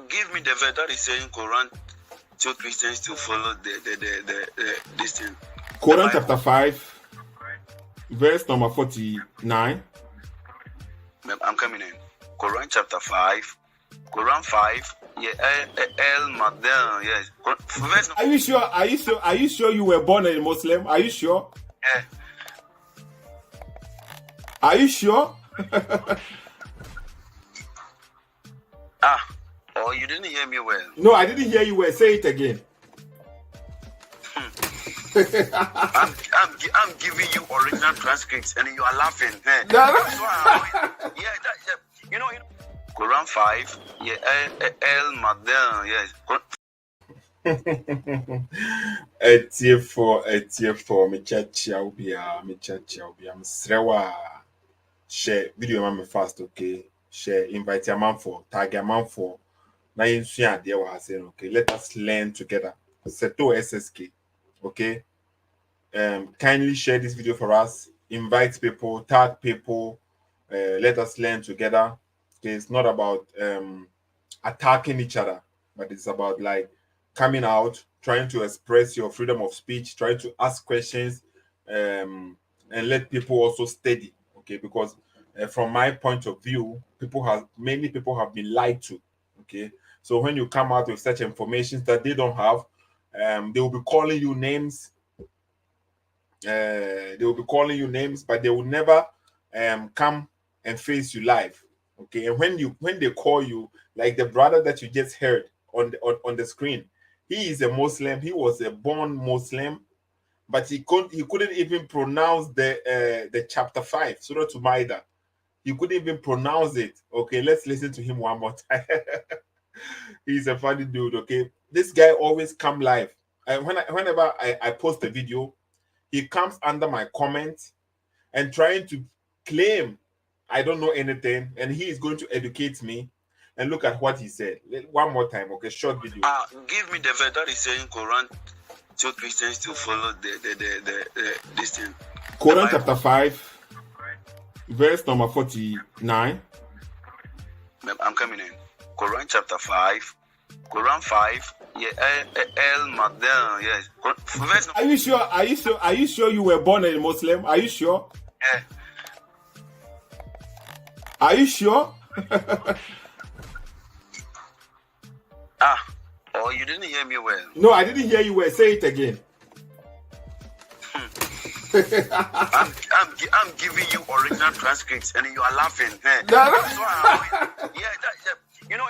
Give me the verse that is saying Quran to Christians to follow this thing. Quran chapter 5, verse number 49. I'm coming in. Quran chapter 5. Quran 5. Yeah, El Madel. Yes. Verse Are you sure? Are you sure you were born a Muslim? Are you sure? Yeah. Are you sure? Oh, you didn't hear me well. No, I didn't hear you well. Say it again. I'm giving you original transcripts and you are laughing. Hey. No. You know, Quran 5, yeah, El Madel, yes. Etie for me chachi ubia me srewa share video ma fast, okay? Share, invite your man for, tag your man for. Now you see idea what I said, okay? Let us learn together. Seto SSK, okay? Kindly share this video for us. Invite people, tag people. Let us learn together. Okay, it's not about attacking each other, but it's about like coming out, trying to express your freedom of speech, trying to ask questions, and let people also study. Okay, because from my point of view, many people have been lied to. Okay, so when you come out with such information that they don't have, they will be calling you names. They will be calling you names, but they will never come and face you live. Okay, and when they call you, like the brother that you just heard on the screen, he is a Muslim. He was a born Muslim, but he couldn't even pronounce the chapter 5, Surah to Maida. He couldn't even pronounce it. Okay, let's listen to him one more time. He's a funny dude. Okay, this guy always come live. Whenever I post a video, he comes under my comment and trying to claim I don't know anything, and he is going to educate me. And look at what he said. One more time, okay? Short video. Give me the verse that is saying Quran to Christians to follow this thing. Quran chapter 5, verse number 49. I'm coming in. Quran chapter 5. Quran 5. Yeah, El Madel. Yes. Verse Are you sure? Are you sure you were born a Muslim? Are you sure? Yeah. Are you sure? Oh, you didn't hear me well. No, I didn't hear you well. Say it again. I'm giving you original transcripts and you are laughing. Hey. No. You know,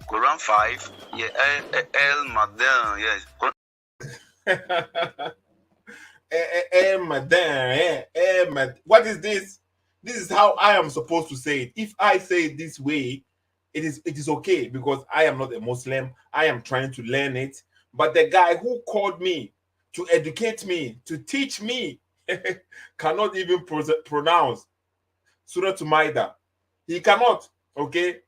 Quran 5, yeah, El Madel, yes. What is this? This is how I am supposed to say it. If I say it this way, it is okay because I am not a Muslim. I am trying to learn it. But the guy who called me to educate me, to teach me, cannot even pronounce Surah to Maida. He cannot. Okay.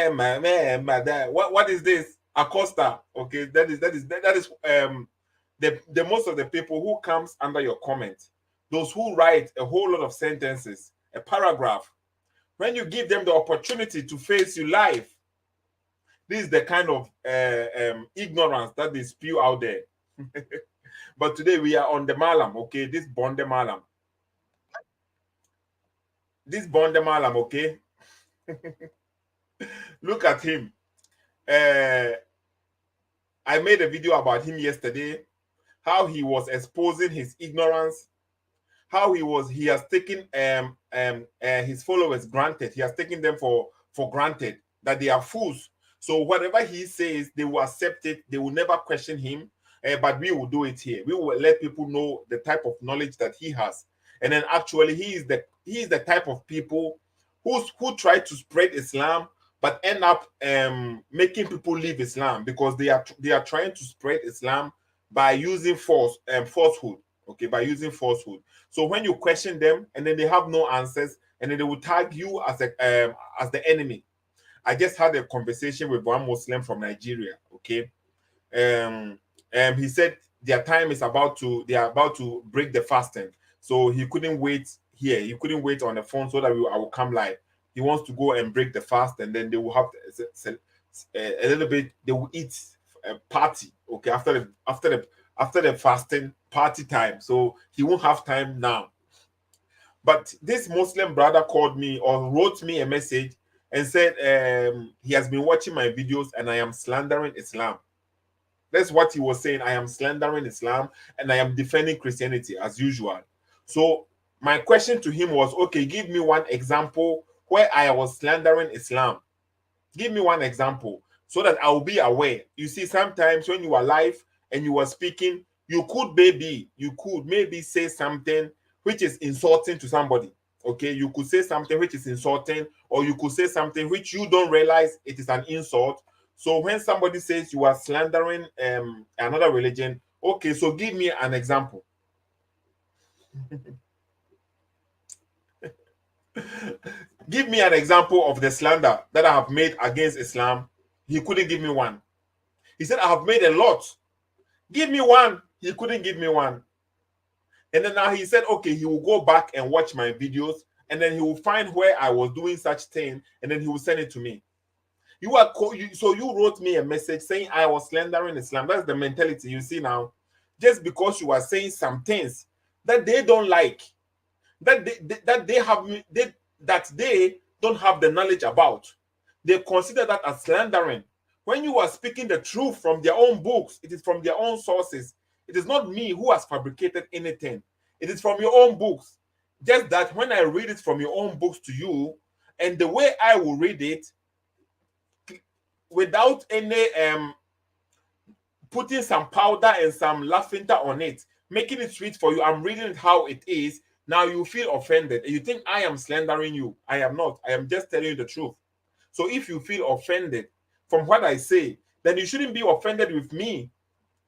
What is this? Acosta. Okay. That is the most of the people who comes under your comment. Those who write a whole lot of sentences, a paragraph, when you give them the opportunity to face you live, this is the kind of ignorance that they spew out there. But today we are on the Mallam, okay? This Bonde Mallam. This Bonde Mallam, okay? Look at him. I made a video about him yesterday, how he was exposing his ignorance, how he has taken his followers granted. He has taken them for granted that they are fools. So whatever he says, they will accept it. They will never question him. But we will do it here. We will let people know the type of knowledge that he has. And then actually he is the type of people who try to spread Islam but end up making people leave Islam because they are trying to spread Islam by using falsehood. Okay, by using falsehood. So when you question them and then they have no answers, and then they will tag you as the enemy. I just had a conversation with one Muslim from Nigeria. Okay, he said they are about to break the fasting, so he couldn't wait here. He couldn't wait on the phone so that I will come live. He wants to go and break the fast, and then they will have a little bit. They will eat a party, okay, after the fasting party time. So he won't have time now. But this Muslim brother called me or wrote me a message and said he has been watching my videos and I am slandering Islam. That's what he was saying. I am slandering Islam and I am defending Christianity as usual. So my question to him was, okay, give me one example where I was slandering Islam. Give me one example so that I'll be aware. You see, sometimes when you are live and you are speaking, you could maybe say something which is insulting to somebody. Okay, you could say something which is insulting, or you could say something which you don't realize it is an insult. So when somebody says you are slandering another religion, okay, so give me an example. Give me an example of the slander that I have made against Islam. He couldn't give me one. He said, I have made a lot. Give me one. He couldn't give me one. And then now he said, okay, he will go back and watch my videos, and then he will find where I was doing such thing, and then he will send it to me. So you wrote me a message saying I was slandering Islam. That's the mentality you see now. Just because you are saying some things that they don't like, that they don't have the knowledge about, they consider that as slandering. When you are speaking the truth from their own books, it is from their own sources. It is not me who has fabricated anything. It is from your own books. Just that when I read it from your own books to you, and the way I will read it, without any putting some powder and some lavender on it, making it sweet for you, I'm reading it how it is. Now you feel offended. You think I am slandering you. I am not. I am just telling you the truth. So if you feel offended from what I say, then you shouldn't be offended with me.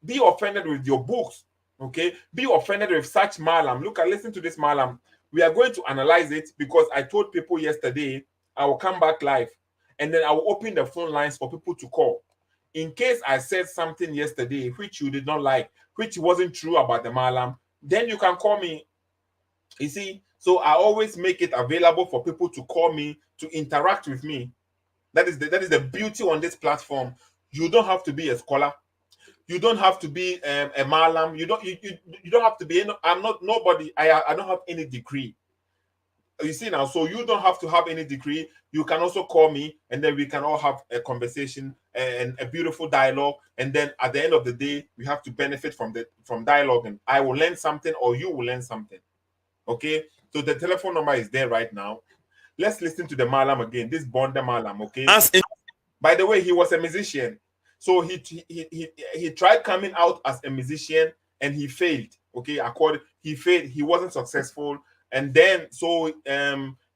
Be offended with your books, okay? Be offended with such Mallam. Listen to this Mallam. We are going to analyze it because I told people yesterday I will come back live and then I will open the phone lines for people to call. In case I said something yesterday which you did not like, which wasn't true about the Mallam, then you can call me. You see, so I always make it available for people to call me, to interact with me. That is the beauty on this platform. You don't have to be a scholar. You don't have to be a Mallam. You don't have to be. I'm not nobody. I don't have any degree. You see now, so you don't have to have any degree. You can also call me, and then we can all have a conversation and a beautiful dialogue. And then at the end of the day, we have to benefit from dialogue. And I will learn something, or you will learn something. Okay. So the telephone number is there right now. Let's listen to the Mallam again. This Bonde Mallam. Okay. By the way, he was a musician. So he tried coming out as a musician and he failed. Okay, he failed. He wasn't successful, and then so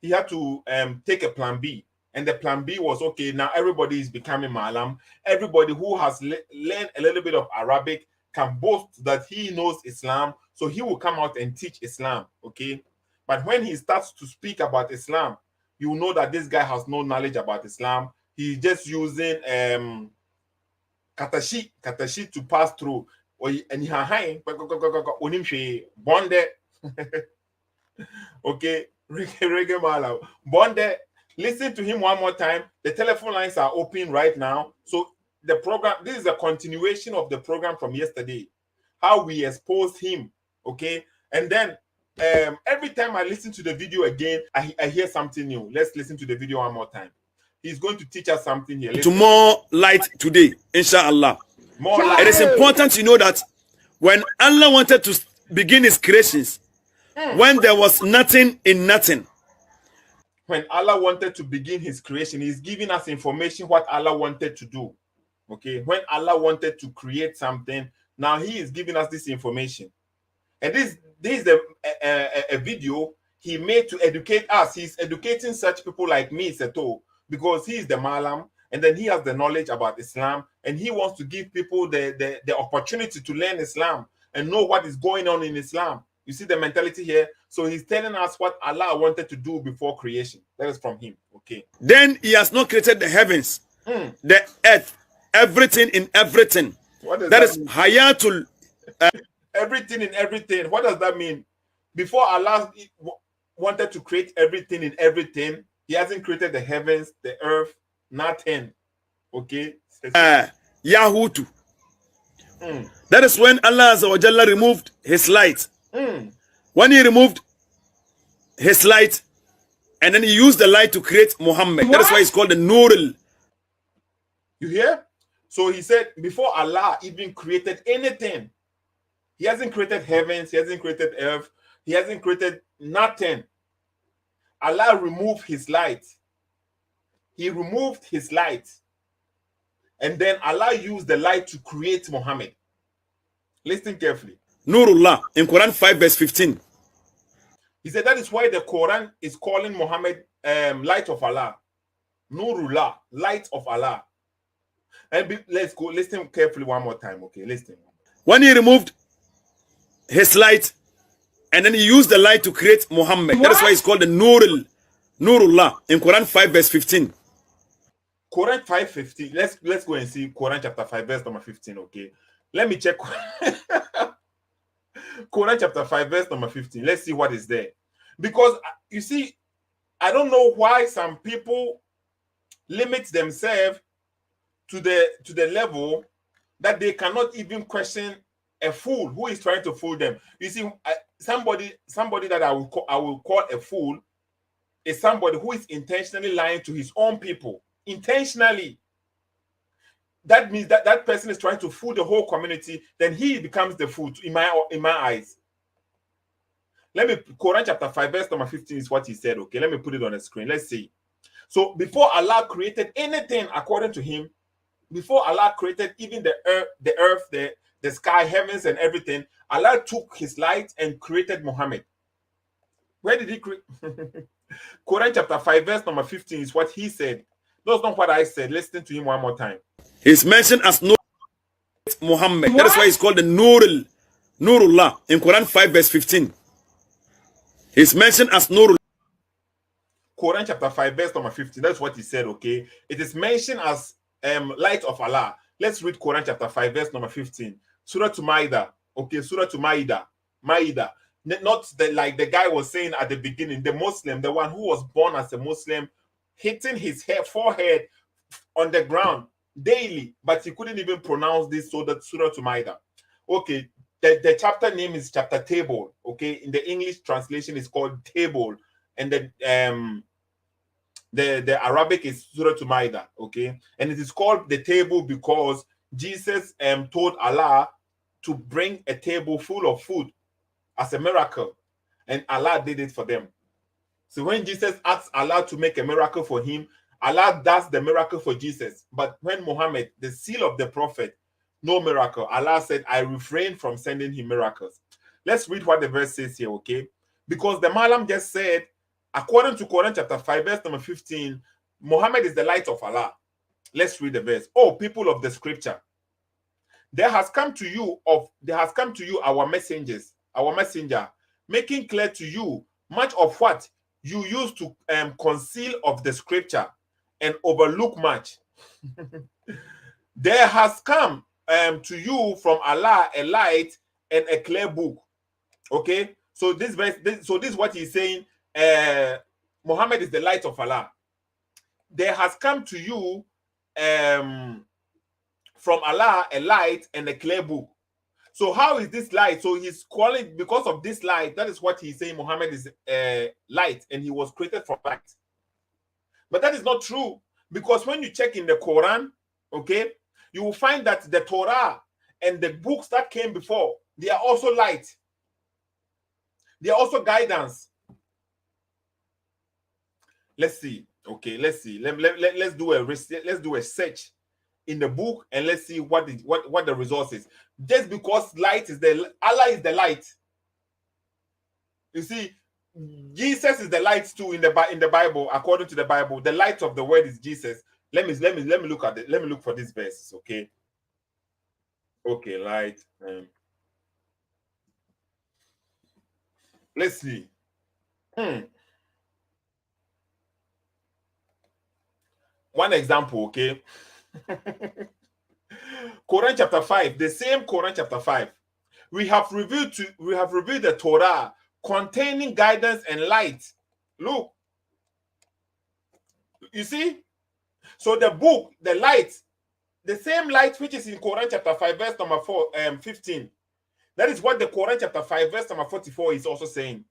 he had to take a plan B. And the plan B was, okay, now everybody is becoming Mallam. Everybody who has learned a little bit of Arabic can boast that he knows Islam, so he will come out and teach Islam. Okay, but when he starts to speak about Islam, you know that this guy has no knowledge about Islam. He's just using katashi to pass through. And Bonde. Okay, Reggae Mallam Bonde. Listen to him one more time. The telephone lines are open right now. So the program, this is a continuation of the program from yesterday, how we exposed him. Okay, and then every time I listen to the video again, I hear something new. Let's listen to the video one more time. He's going to teach us something here. To more light today, inshallah. More light. It is important to know that when Allah wanted to begin his creations, when there was nothing in nothing. When Allah wanted to begin his creation, he's giving us information what Allah wanted to do. Okay, when Allah wanted to create something, now he is giving us this information. And this is a video he made to educate us. He's educating such people like me, Seto, because he is the Mallam, and then he has the knowledge about Islam, and he wants to give people the opportunity to learn Islam and know what is going on in Islam. You see the mentality here? So he's telling us what Allah wanted to do before creation. That is from him. Okay. Then he has not created the heavens, the earth, everything in everything. What does that that is mean? Hayatul. Everything in everything. What does that mean? Before Allah wanted to create everything in everything, he hasn't created the heavens, the earth, nothing. Okay. Yahutu. That is when Allah Azza wa Jalla removed his light. When he removed his light, and then he used the light to create Muhammad. That is why it's called the Nurul. You hear? So he said, before Allah even created anything, he hasn't created heavens, he hasn't created earth, he hasn't created nothing. Allah removed his light. He removed his light. And then Allah used the light to create Muhammad. Listen carefully. Nurullah in Quran 5 verse 15. He said that is why the Quran is calling Muhammad light of Allah. Nurullah, light of Allah. And let's go, listen carefully one more time, okay? Listen. When he removed his light, and then he used the light to create Muhammad. That is why it's called the Nurullah in Quran 5 verse 15. Quran 5:15. Let's go and see Quran chapter 5 verse number 15, okay? Let me check Quran chapter 5 verse number 15. Let's see what is there. Because you see, I don't know why some people limit themselves to the level that they cannot even question a fool who is trying to fool them. You see, somebody that I will call a fool is somebody who is intentionally lying to his own people. Intentionally. That means that that person is trying to fool the whole community. Then he becomes the fool in my eyes. Let me, Quran chapter 5 verse number 15 is what he said. Okay, let me put it on the screen. Let's see. So before Allah created anything according to him, before Allah created even the earth, the sky, heavens, and everything, Allah took his light and created Muhammad. Where did he create? Quran chapter 5 verse number 15 is what he said. That's not what I said. Listen to him one more time. He's mentioned as Muhammad. That is why it's called the Nurullah in Quran 5 verse 15. He's mentioned as Nurullah. Quran chapter 5 verse number 15. That's what he said, okay? It is mentioned as light of Allah. Let's read Quran chapter 5 verse number 15. Surah to Maida. Okay, Surah to Maida. Maida. Not like the guy was saying at the beginning, the Muslim, the one who was born as a Muslim, hitting his forehead on the ground daily, but he couldn't even pronounce this, so that Surah to Maida. Okay, the chapter name is chapter table. Okay, in the English translation is called table, and the Arabic is Surah to Maida. Okay, and it is called the table because Jesus told Allah to bring a table full of food as a miracle, and Allah did it for them. So when Jesus asked Allah to make a miracle for him, Allah does the miracle for Jesus. But when Muhammad, the seal of the prophet, no miracle, Allah said, I refrain from sending him miracles. Let's read what the verse says here, okay? Because the Mallam just said, according to Quran chapter 5, verse number 15, Muhammad is the light of Allah. Let's read the verse. Oh, people of the scripture, there has come to you our messenger, making clear to you much of what you used to conceal of the scripture and overlook much. There has come to you from Allah a light and a clear book. Okay, so this is what he's saying. Muhammad is the light of Allah. There has come to you from Allah a light and a clear book. So how is this light? So he's calling, because of this light, that is what he's saying, Muhammad is light, and he was created from light. But that is not true, because when you check in the Quran, okay, you will find that the Torah and the books that came before, they are also light. They are also guidance. Let's see. Okay, let's see. Let's do a search in the book, and let's see what the result is. Just because light is Allah is the light. You see, Jesus is the light too in the Bible. According to the Bible, the light of the word is Jesus. Let me look at it. Let me look for these verses. Okay. Okay, light. Let's see. One example, okay. Quran chapter 5, the same Quran chapter 5. We have revealed the Torah containing guidance and light. Look. You see? So the book, the light, the same light which is in Quran chapter 5, verse number 15. That is what the Quran chapter 5, verse number 44 is also saying.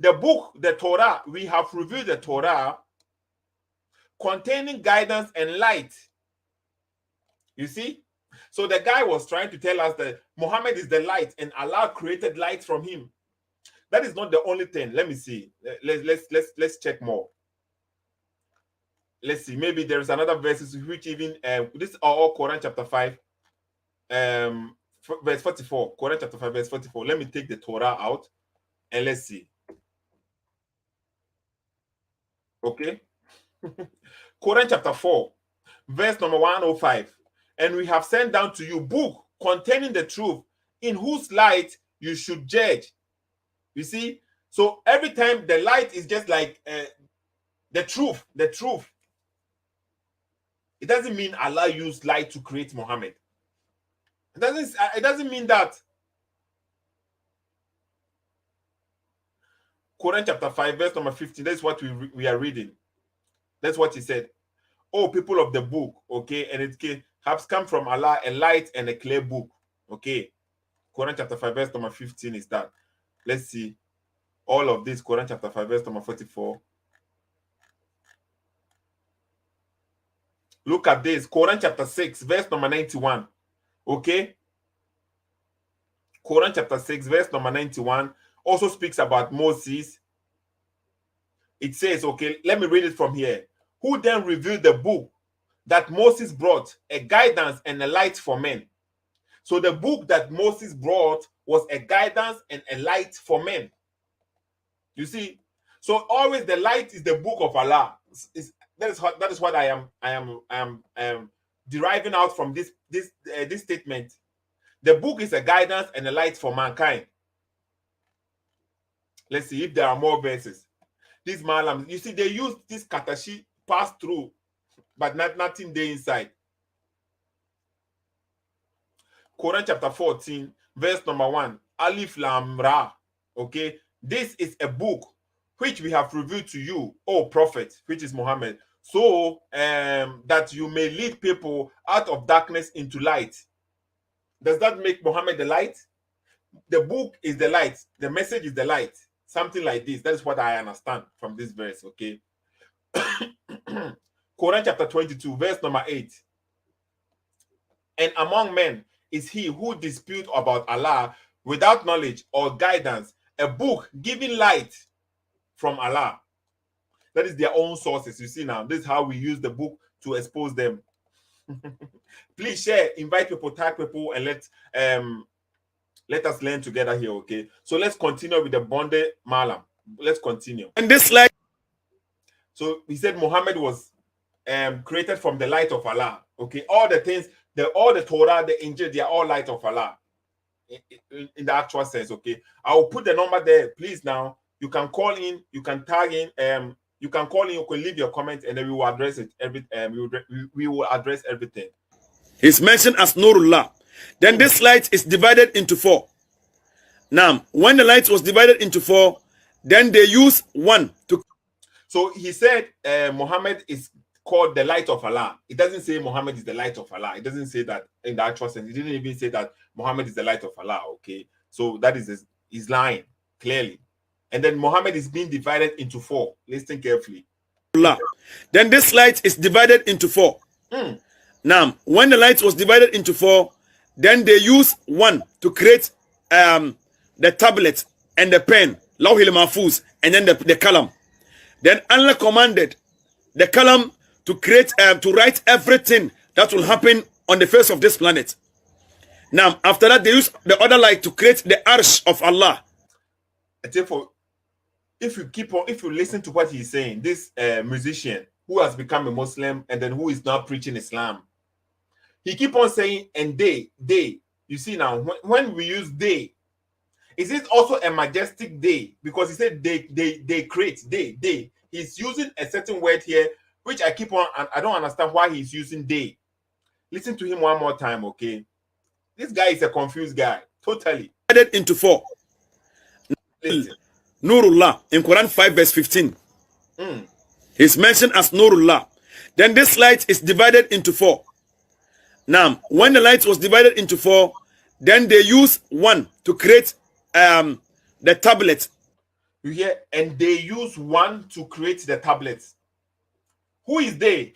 The book, the Torah, we have reviewed the Torah containing guidance and light. You see? So the guy was trying to tell us that Muhammad is the light and Allah created light from him. That is not the only thing. Let me see. Let's check more. Let's see. Maybe there is another verses which even this are all Quran chapter 5, verse 44. Quran chapter 5, verse 44. Let me take the Torah out and let's see. Okay. Quran chapter 4, verse number 105. And we have sent down to you book containing the truth, in whose light you should judge. You see? So every time the light is just like the truth. It doesn't mean Allah used light to create Muhammad. It doesn't mean that. Quran chapter 5, verse number 15. That's what we are reading. That's what he said. Oh, people of the book, okay, and it has come from Allah, a light and a clear book. Okay. Quran chapter 5, verse number 15 is that. Let's see. All of this, Quran chapter 5, verse number 44. Look at this. Quran chapter 6, verse number 91. Okay. Quran chapter 6, verse number 91 also speaks about Moses. It says, okay, let me read it from here. Who then revealed the book that Moses brought, a guidance and a light for men. So the book that Moses brought was a guidance and a light for men. You see? So always the light is the book of Allah. That is what I am deriving out from this statement. The book is a guidance and a light for mankind. Let's see if there are more verses. These Malams, you see, they use this katashi pass through, but nothing there inside. Quran chapter 14, verse number 1. Alif Lam Ra. Okay, this is a book which we have revealed to you, O Prophet, which is Muhammad, so that you may lead people out of darkness into light. Does that make Muhammad the light? The book is the light. The message is the light. Something like this. That is what I understand from this verse. Okay. Quran chapter 22, verse number 8. And among men is he who disputes about Allah without knowledge or guidance, a book giving light from Allah. That is their own sources. You see now, this is how we use the book to expose them. Please share, invite people, tag people, and let us learn together here, okay? So let's continue with the Bonde Mallam. Let's continue. And this light. So he said Muhammad was created from the light of Allah. Okay, all the things, all the Torah, the Injil, they are all light of Allah in the actual sense. Okay, I will put the number there. Please now, you can call in, you can tag in, you can call in, you can leave your comment, and then we will address it. We will address everything. He's mentioned as Nurullah. Then this light is divided into 4. Now, when the light was divided into 4, then they use one to. So he said Muhammad is called the light of Allah. It doesn't say Muhammad is the light of Allah. It doesn't say that in the actual sense. It didn't even say that Muhammad is the light of Allah. Okay, so that is he's lying clearly. And then Muhammad is being divided into 4. Listen carefully. Then this light is divided into 4. Now, when the light was divided into 4, then they use one to create the tablet and the pen, Lawhil Mahfuz, and then the kalam. Then Allah commanded the kalam to create, to write everything that will happen on the face of this planet. Now, after that, they use the other light to create the arsh of Allah. Therefore, if you listen to what he's saying, this musician who has become a Muslim and then who is now preaching Islam, he keep on saying, and they. You see now, when we use they, is it also a majestic day? Because he said they create, they. He's using a certain word here, which I keep on, and I don't understand why he's using they. Listen to him one more time, okay? This guy is a confused guy, totally. Divided into 4. Listen. Nurullah in Quran 5 verse 15. He's mentioned as Nurullah. Then this light is divided into 4. Now, when the light was divided into 4, then they use 1 to create the tablet. You hear? And they use 1 to create the tablets. Who is they?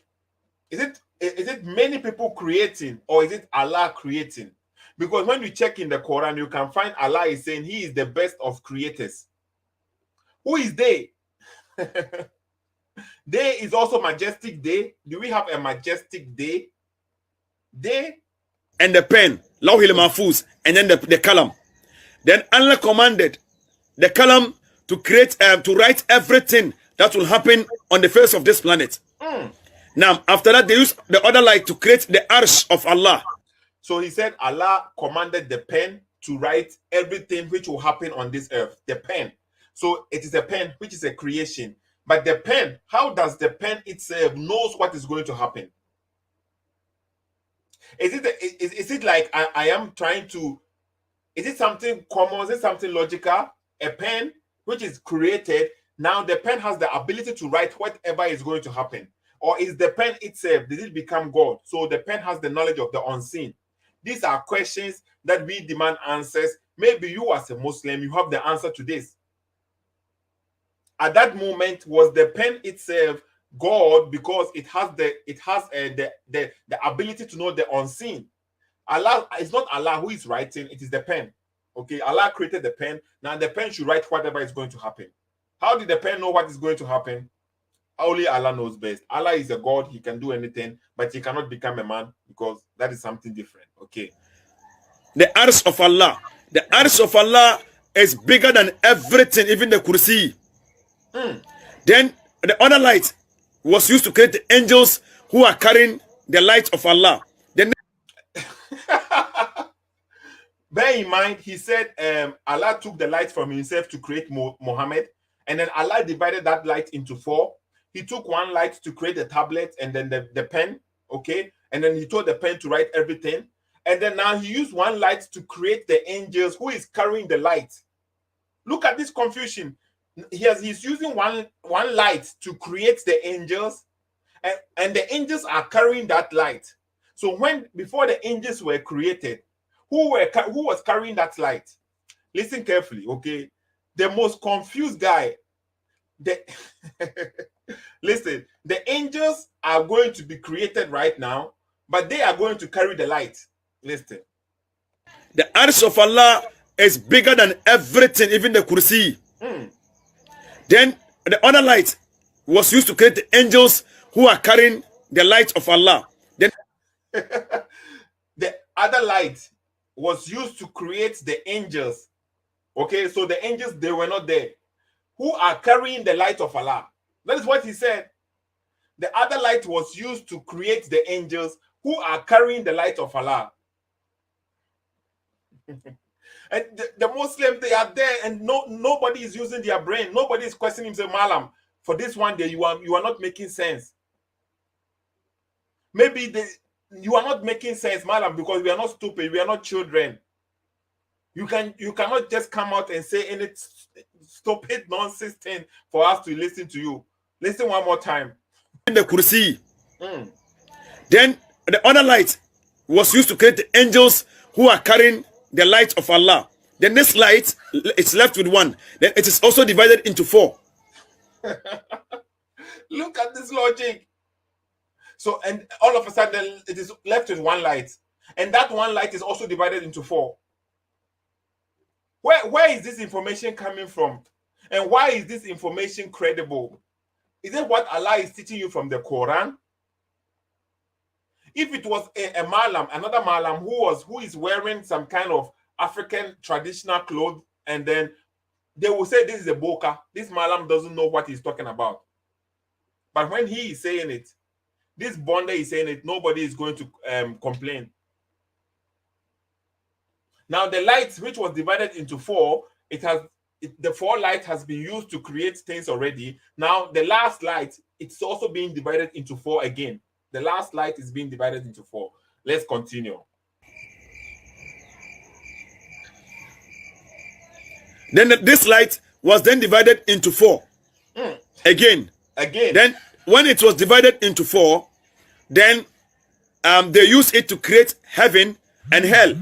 Is it many people creating, or is it Allah creating? Because when you check in the Quran, you can find Allah is saying he is the best of creators. Who is they? They is also majestic day. Do we have a majestic day? They and the pen, Lawhil Mahfuz, and then the kalam. Then Allah commanded the kalam to create, to write everything that will happen on the face of this planet. Now, after that, they use the other light to create the arsh of Allah. So he said Allah commanded the pen to write everything which will happen on this earth. The pen. So it is a pen which is a creation. But the pen, how does the pen itself knows what is going to happen? Is it like I am trying to, is it something common? Is it something logical? A pen which is created, now the pen has the ability to write whatever is going to happen. Or is the pen itself, did it become God? So the pen has the knowledge of the unseen. These are questions that we demand answers. Maybe you as a Muslim, you have the answer to this. At that moment, was the pen itself God because it has the ability to know the unseen? Allah, it's not Allah who is writing, it is the pen. Okay, Allah created the pen. Now the pen should write whatever is going to happen. How did the pen know what is going to happen? Only Allah knows best. Allah is a God, he can do anything, but he cannot become a man because that is something different. Okay. The arsh of Allah. The arsh of Allah is bigger than everything, even the kursi. Then the other light was used to create the angels who are carrying the light of Allah. Then bear in mind, he said Allah took the light from himself to create Muhammad, and then Allah divided that light into 4. He took 1 light to create the tablet and then the pen, okay? And then he told the pen to write everything. And then now he used 1 light to create the angels who is carrying the light. Look at this confusion. He's using one light to create the angels, and the angels are carrying that light. So before the angels were created, who was carrying that light? Listen carefully, okay? The most confused guy. Listen, the angels are going to be created right now, but they are going to carry the light. Listen. The arsh of Allah is bigger than everything, even the kursi. Then the other light was used to create the angels who are carrying the light of Allah. Then the other light was used to create the angels. Okay, so the angels, they were not there. Who are carrying the light of Allah. That is what he said. The other light was used to create the angels who are carrying the light of Allah. And the Muslims, they are there, and nobody is using their brain. Nobody is questioning himself. Mallam, for this one day, you are not making sense. Maybe you are not making sense, Mallam, because we are not stupid. We are not children. You cannot just come out and say any stupid nonsense thing for us to listen to you. Listen one more time. In the kursi. Then the other light was used to create the angels who are carrying the light of Allah. Then this light is left with 1. Then it is also divided into 4. Look at this logic. So, and all of a sudden it is left with 1 light. And that 1 light is also divided into 4. Where is this information coming from? And why is this information credible? Is it what Allah is teaching you from the Quran? If it was a Mallam, another Mallam who is wearing some kind of African traditional clothes, and then they will say this is a boka. This Mallam doesn't know what he's talking about. But when he is saying it, this Bonde is saying it, nobody is going to complain. Now the light which was divided into 4, the 4 light has been used to create things already. Now the last light, it's also being divided into 4 again. The last light is being divided into 4. Let's continue. Then this light was then divided into 4. Again. Again. Then when it was divided into 4, then they used it to create heaven and hell.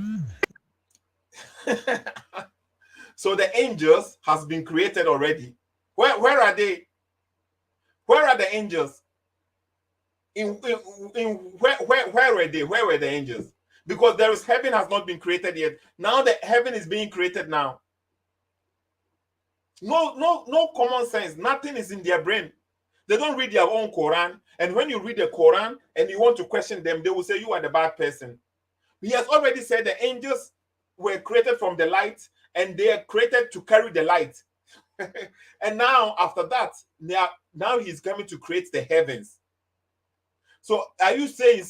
So the angels has been created already. Where are they? Where are the angels? Where were they? Where were the angels? Because there is heaven has not been created yet. Now the heaven is being created now. No common sense. Nothing is in their brain. They don't read their own Quran. And when you read the Quran and you want to question them, they will say you are the bad person. He has already said the angels were created from the light and they are created to carry the light. And now after that, now he's coming to create the heavens. So are you saying,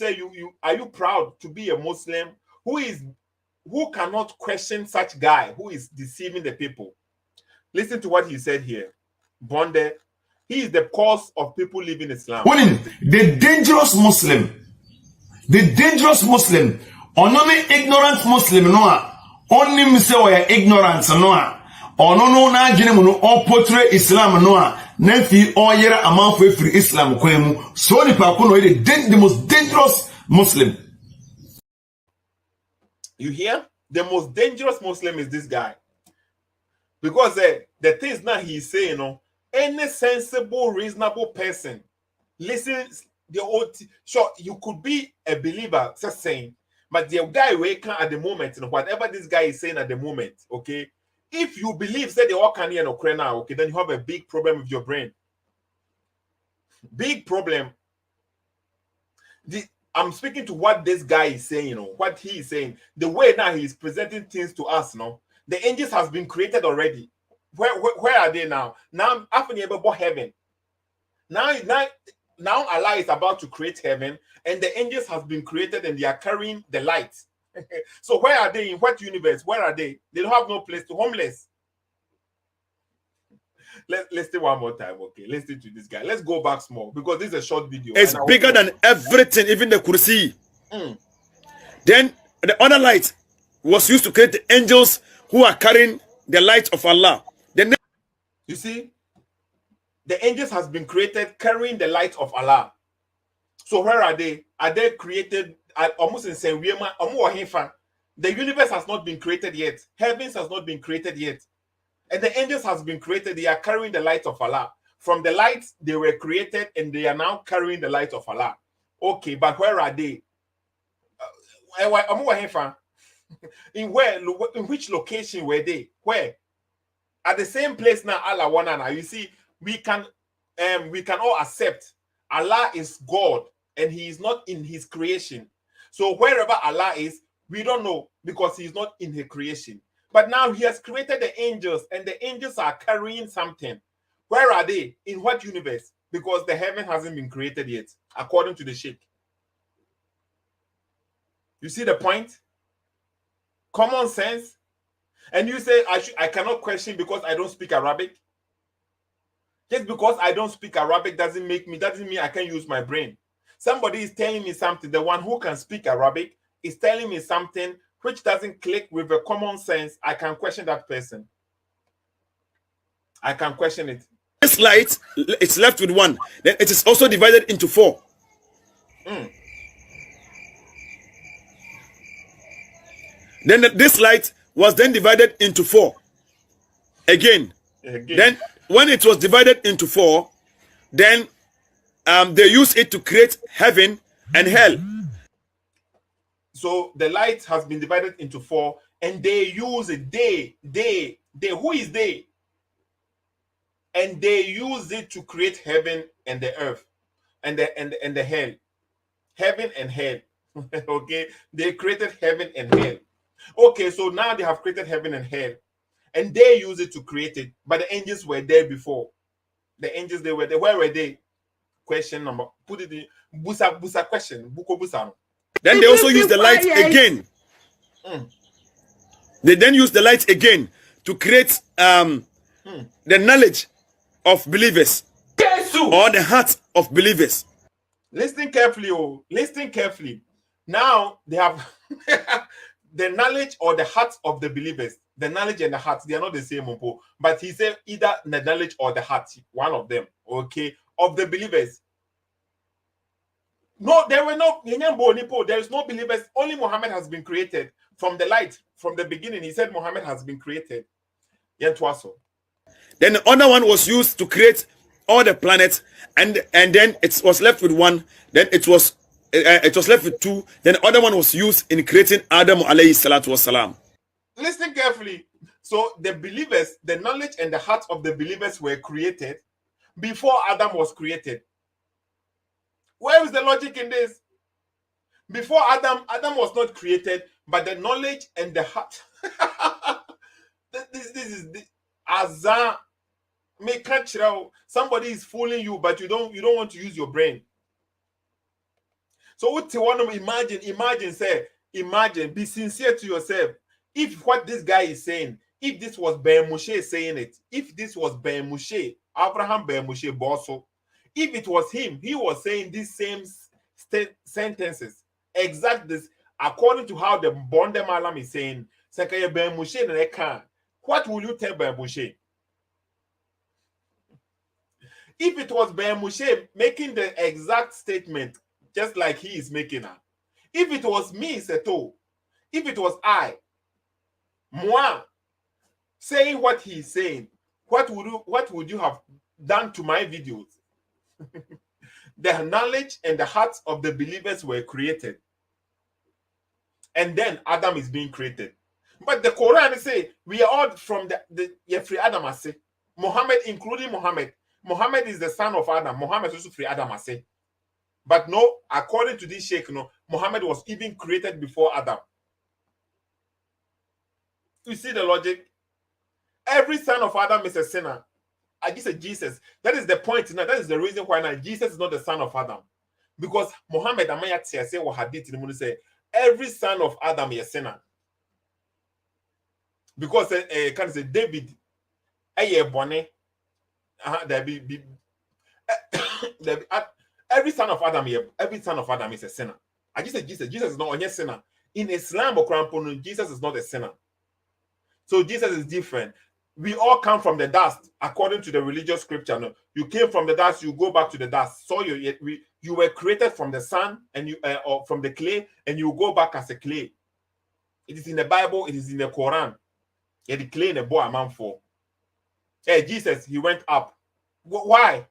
are you proud to be a Muslim who cannot question such guy who is deceiving the people? Listen to what he said here. Bonde, he is the cause of people leaving Islam. The dangerous Muslim, only ignorant Muslim noa, only mse ignorance noa, onono na jinemuno o portray Islam noa, nefi o yera amanfo free Islam kwemu. So ni pa kuno the most dangerous Muslim. You hear? The most dangerous Muslim is this guy. Because the things now he's saying, any sensible, reasonable person listen. Sure, you could be a believer, just saying, but the guy waking at the moment, whatever this guy is saying at the moment, okay, if you believe that the all can hear no now, okay, then you have a big problem with your brain. Big problem. I'm speaking to what this guy is saying, what he is saying. The way now he is presenting things to us, the angels has been created already. Where are they now? Now, after heaven. Now Allah is about to create heaven, and the angels has been created, and they are carrying the light. So where are they? In what universe? Where are they? They don't have no place to homeless. Let's do one more time, okay? Listen to this guy. Let's go back small because this is a short video. It's bigger than everything, even the kursi. Then the other light was used to create the angels who are carrying the light of Allah. You see, the angels has been created carrying the light of Allah. So where are they? Are they created almost in same way? The universe has not been created yet. Heavens has not been created yet. And the angels has been created. They are carrying the light of Allah. From the light, they were created and they are now carrying the light of Allah. Okay, but where are they? In which location were they? Where? At the same place now, Allah one another. You see, we can all accept Allah is God and He is not in His creation. So wherever Allah is, we don't know because He is not in His creation. But now He has created the angels, and the angels are carrying something. Where are they? In what universe? Because the heaven hasn't been created yet, according to the Sheikh. You see the point? Common sense. And you say I cannot question because I don't speak Arabic. Just because I don't speak Arabic doesn't mean I can use my brain. Somebody is telling me something. The one who can speak Arabic is telling me something which doesn't click with the common sense. I can question that person. I can question it. This light, it's left with 1. Then it is also divided into 4. Then this light was then divided into 4 again. Then when it was divided into 4, then they used it to create heaven and hell. So the light has been divided into 4, and they use it. They who is they? And they use it to create heaven and the earth and the hell. Heaven and hell. Okay, they created heaven and hell. Okay, so now they have created heaven and hell, and they use it to create it. But the angels were there before. The angels, they were there. Where were they? Question number. Put it in. Busa question. Buko busa. Then they also use the light again. They then use the light again to create the knowledge of believers or the heart of believers. Listen carefully, oh. Listen carefully. Now they have the knowledge or the heart of the believers. The knowledge and the heart, they are not the same, but he said either the knowledge or the heart, one of them, okay, of the believers. No, there were no, there is no believers. Only Muhammad has been created from the light, from the beginning. He said Muhammad has been created. Then the other one was used to create all the planets, and then it was left with one. Then it was left with two. Then the other one was used in creating Adam alayhi salatu wasalam. Listen carefully. So the believers, the knowledge and the heart of the believers were created before Adam was created. Where is the logic in this? Before Adam was not created, but the knowledge and the heart. this is the Azan. Somebody is fooling you, but you don't want to use your brain. So what you want to imagine, be sincere to yourself. If what this guy is saying, if this was Ben Moshe saying it, if this was Ben Moshe, Avraham Ben Moshe Bosso, if it was him, he was saying these same sentences, exact this, according to how the Bonde Mallam is saying, Ben Moshe, what will you tell Ben Moshe? If it was Ben Moshe making the exact statement, just like he is making her, if it was me, Seto, if it was I, moi, saying what he's saying, what would you have done to my videos? The knowledge and the hearts of the believers were created, and then Adam is being created. But the Quran say we are all from the free Adam. I say Muhammad, including Muhammad. Muhammad is the son of Adam. Muhammad is also free Adam. I say, but no, according to this sheikh, no, Muhammad was even created before Adam. You see the logic? Every son of Adam is a sinner. I just said Jesus. That is the point now. That is the reason why now Jesus is not the son of Adam. Because Muhammad say every son of Adam is a sinner. Because can say David bonnet. Every son of Adam is a sinner. I just said Jesus is not a sinner. In Islam or Jesus is not a sinner. So Jesus is different. We all come from the dust, according to the religious scripture. No? You came from the dust, you go back to the dust. So you were created from the sun and you or from the clay, and you go back as a clay. It is in the Bible, it is in the Quran. Yeah, the clay in the boy a man for. Hey, Jesus, he went up. Why?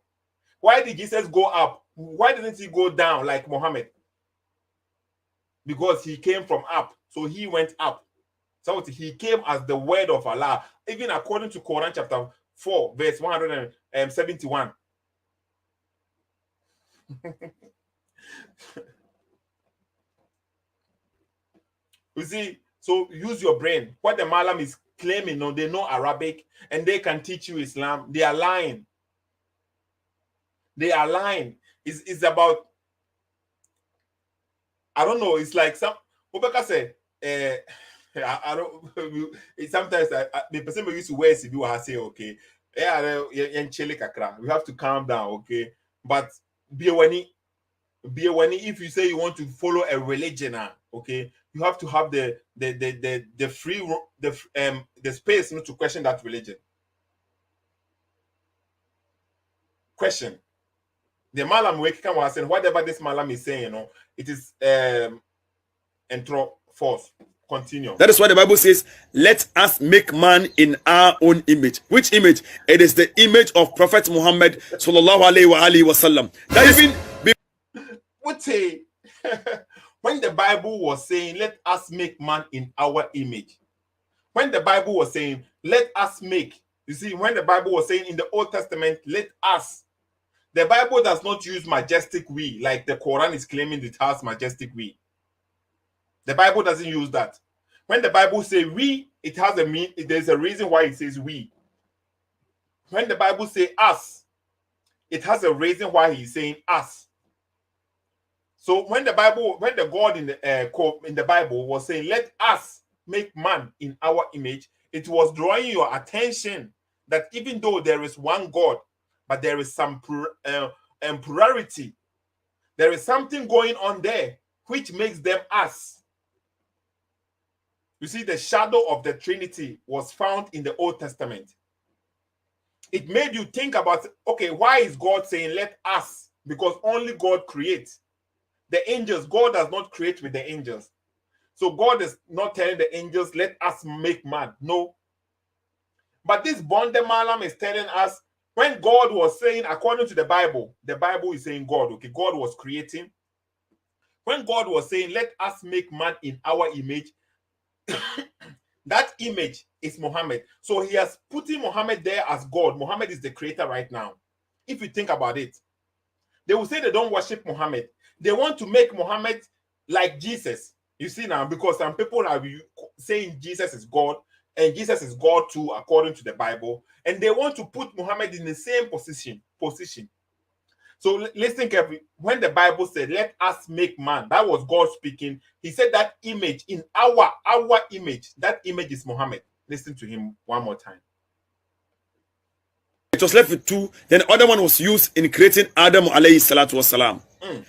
Why did Jesus go up? Why didn't he go down like Muhammad? Because he came from up, so he went up. So he came as the word of Allah, even according to Quran chapter 4, verse 171. You see, so use your brain. What the Mallam is claiming, no, they know Arabic and they can teach you Islam. They are lying. They are lying. It's about, I don't know, it's like some, Obeka said, I don't. Sometimes the person used to wear CB. I say, okay, yeah, we have to calm down, okay. But be aware, if you say you want to follow a religion, okay, you have to have the free the space not to question that religion. Question. The Mallam Wekika was saying whatever this Mallam is saying, you know, it is false. Continue. That is why the Bible says, let us make man in our own image. Which image? It is the image of Prophet Muhammad sallallahu alaihi wasallam. That is when the Bible was saying, let us make man in our image. When the Bible was saying, let us make, you see, when the Bible was saying in the Old Testament, let us, the Bible does not use majestic we, like the Quran is claiming it has majestic we. The Bible doesn't use that. When the Bible says we, it has a mean. There's a reason why it says we. When the Bible says us, it has a reason why he's saying us. So when the God in the Bible was saying, "Let us make man in our image," it was drawing your attention that even though there is one God, but there is some plurality. There is something going on there which makes them us. You see, the shadow of the Trinity was found in the Old Testament. It made you think about, okay, why is God saying, let us? Because only God creates. The angels, God does not create with the angels. So God is not telling the angels, let us make man. No. But this Bonde Mallam is telling us, when God was saying, according to the Bible is saying God, okay? God was creating. When God was saying, let us make man in our image, that image is Muhammad. So he has putting Muhammad there as God. Muhammad is the creator right now. If you think about it, they will say they don't worship Muhammad. They want to make Muhammad like Jesus. You see now, because some people are saying Jesus is God, and Jesus is God too, according to the Bible, and they want to put Muhammad in the same position. So listen carefully. When the Bible said, let us make man, that was God speaking. He said that image in our image, that image is Muhammad. Listen to him one more time. It was left with two. Then the other one was used in creating Adam alayhi salatu wasalam.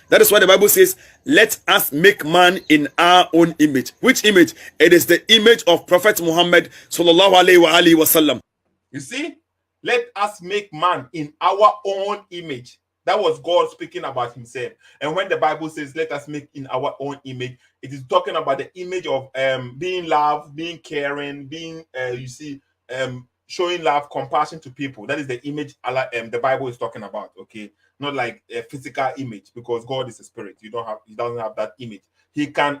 That is why the Bible says, let us make man in our own image. Which image? It is the image of Prophet Muhammad sallallahu alayhi wasallam. You see? Let us make man in our own image. That was God speaking about himself. And when the Bible says, let us make in our own image, it is talking about the image of being love, being caring, being, showing love, compassion to people. That is the image the Bible is talking about, okay? Not like a physical image, because God is a spirit. He doesn't have that image. He can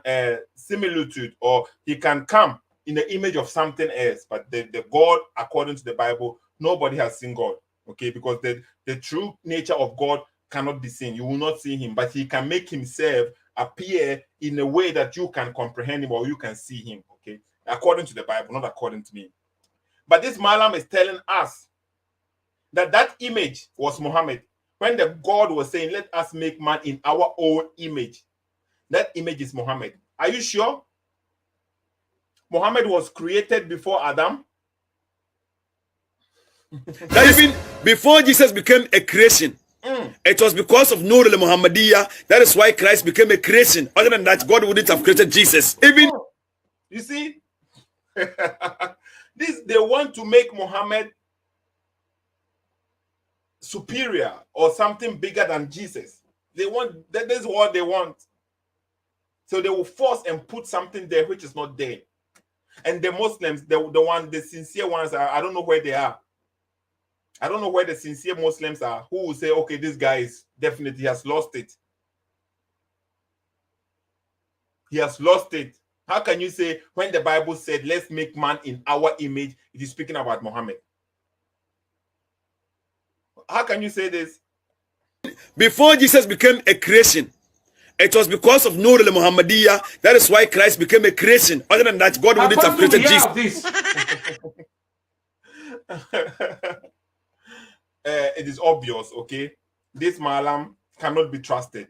similitude, or he can come in the image of something else. But the God, according to the Bible, nobody has seen God, okay? Because the true nature of God cannot be seen. You will not see him, but he can make himself appear in a way that you can comprehend him or you can see him, okay? According to the Bible, not according to me. But this Mallam is telling us that image was Muhammad. When the God was saying, let us make man in our own image, that image is Muhammad. Are you sure? Muhammad was created before Adam? That even before Jesus became a creation, it was because of Nur al-Muhammadiyah. That is why Christ became a creation. Other than that, God wouldn't have created Jesus. Even you see, they want to make Muhammad superior or something bigger than Jesus. That is what they want. So they will force and put something there which is not there. And the Muslims, the sincere ones, I don't know where they are. I don't know where the sincere Muslims are, who will say, okay, this guy is definitely has lost it. He has lost it. How can you say, when the Bible said, let's make man in our image, it is speaking about Muhammad? How can you say this? Before Jesus became a creation, it was because of Nur al-Muhammadiyah. That is why Christ became a creation. Other than that, God wouldn't have created Jesus. It is obvious, okay? This Mallam cannot be trusted.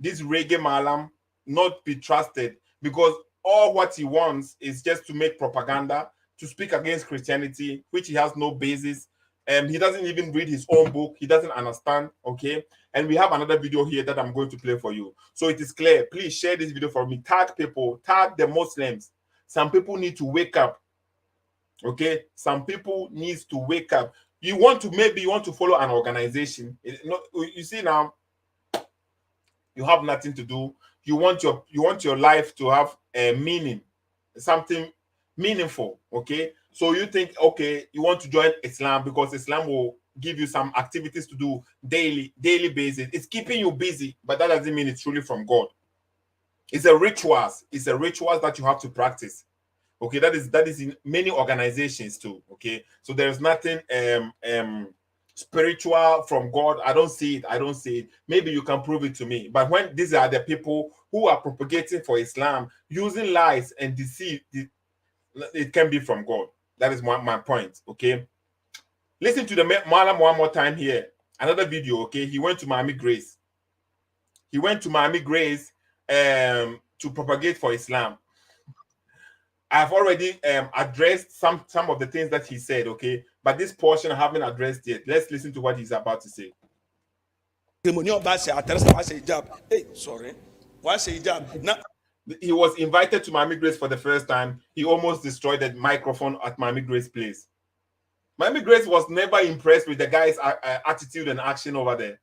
This RAGGAE Mallam not be trusted, because all what he wants is just to make propaganda, to speak against Christianity, which he has no basis. He doesn't even read his own book. He doesn't understand, okay? And we have another video here that I'm going to play for you. So it is clear. Please share this video for me. Tag people. Tag the Muslims. Some people need to wake up, okay? Some people need to wake up. Maybe you want to follow an organization. You see now, you have nothing to do. You want your life to have a meaning, something meaningful, okay? So you think, okay, you want to join Islam because Islam will give you some activities to do daily basis. It's keeping you busy, but that doesn't mean it's truly from God. It's a rituals. It's a rituals that you have to practice. Okay, that is in many organizations too. Okay, so there's nothing spiritual from God. I don't see it. Maybe you can prove it to me. But when these are the people who are propagating for Islam, using lies and deceit, it can be from God. That is my point. Okay, listen to the Mallam one more time here. Another video. Okay, he went to Miami Grace. He went to Miami Grace to propagate for Islam. I've already addressed some of the things that he said, okay? But this portion I haven't addressed yet. Let's listen to what he's about to say. Hey, sorry. He was invited to Miami Grace for the first time. He almost destroyed the microphone at Miami Grace place. Miami Grace was never impressed with the guy's attitude and action over there.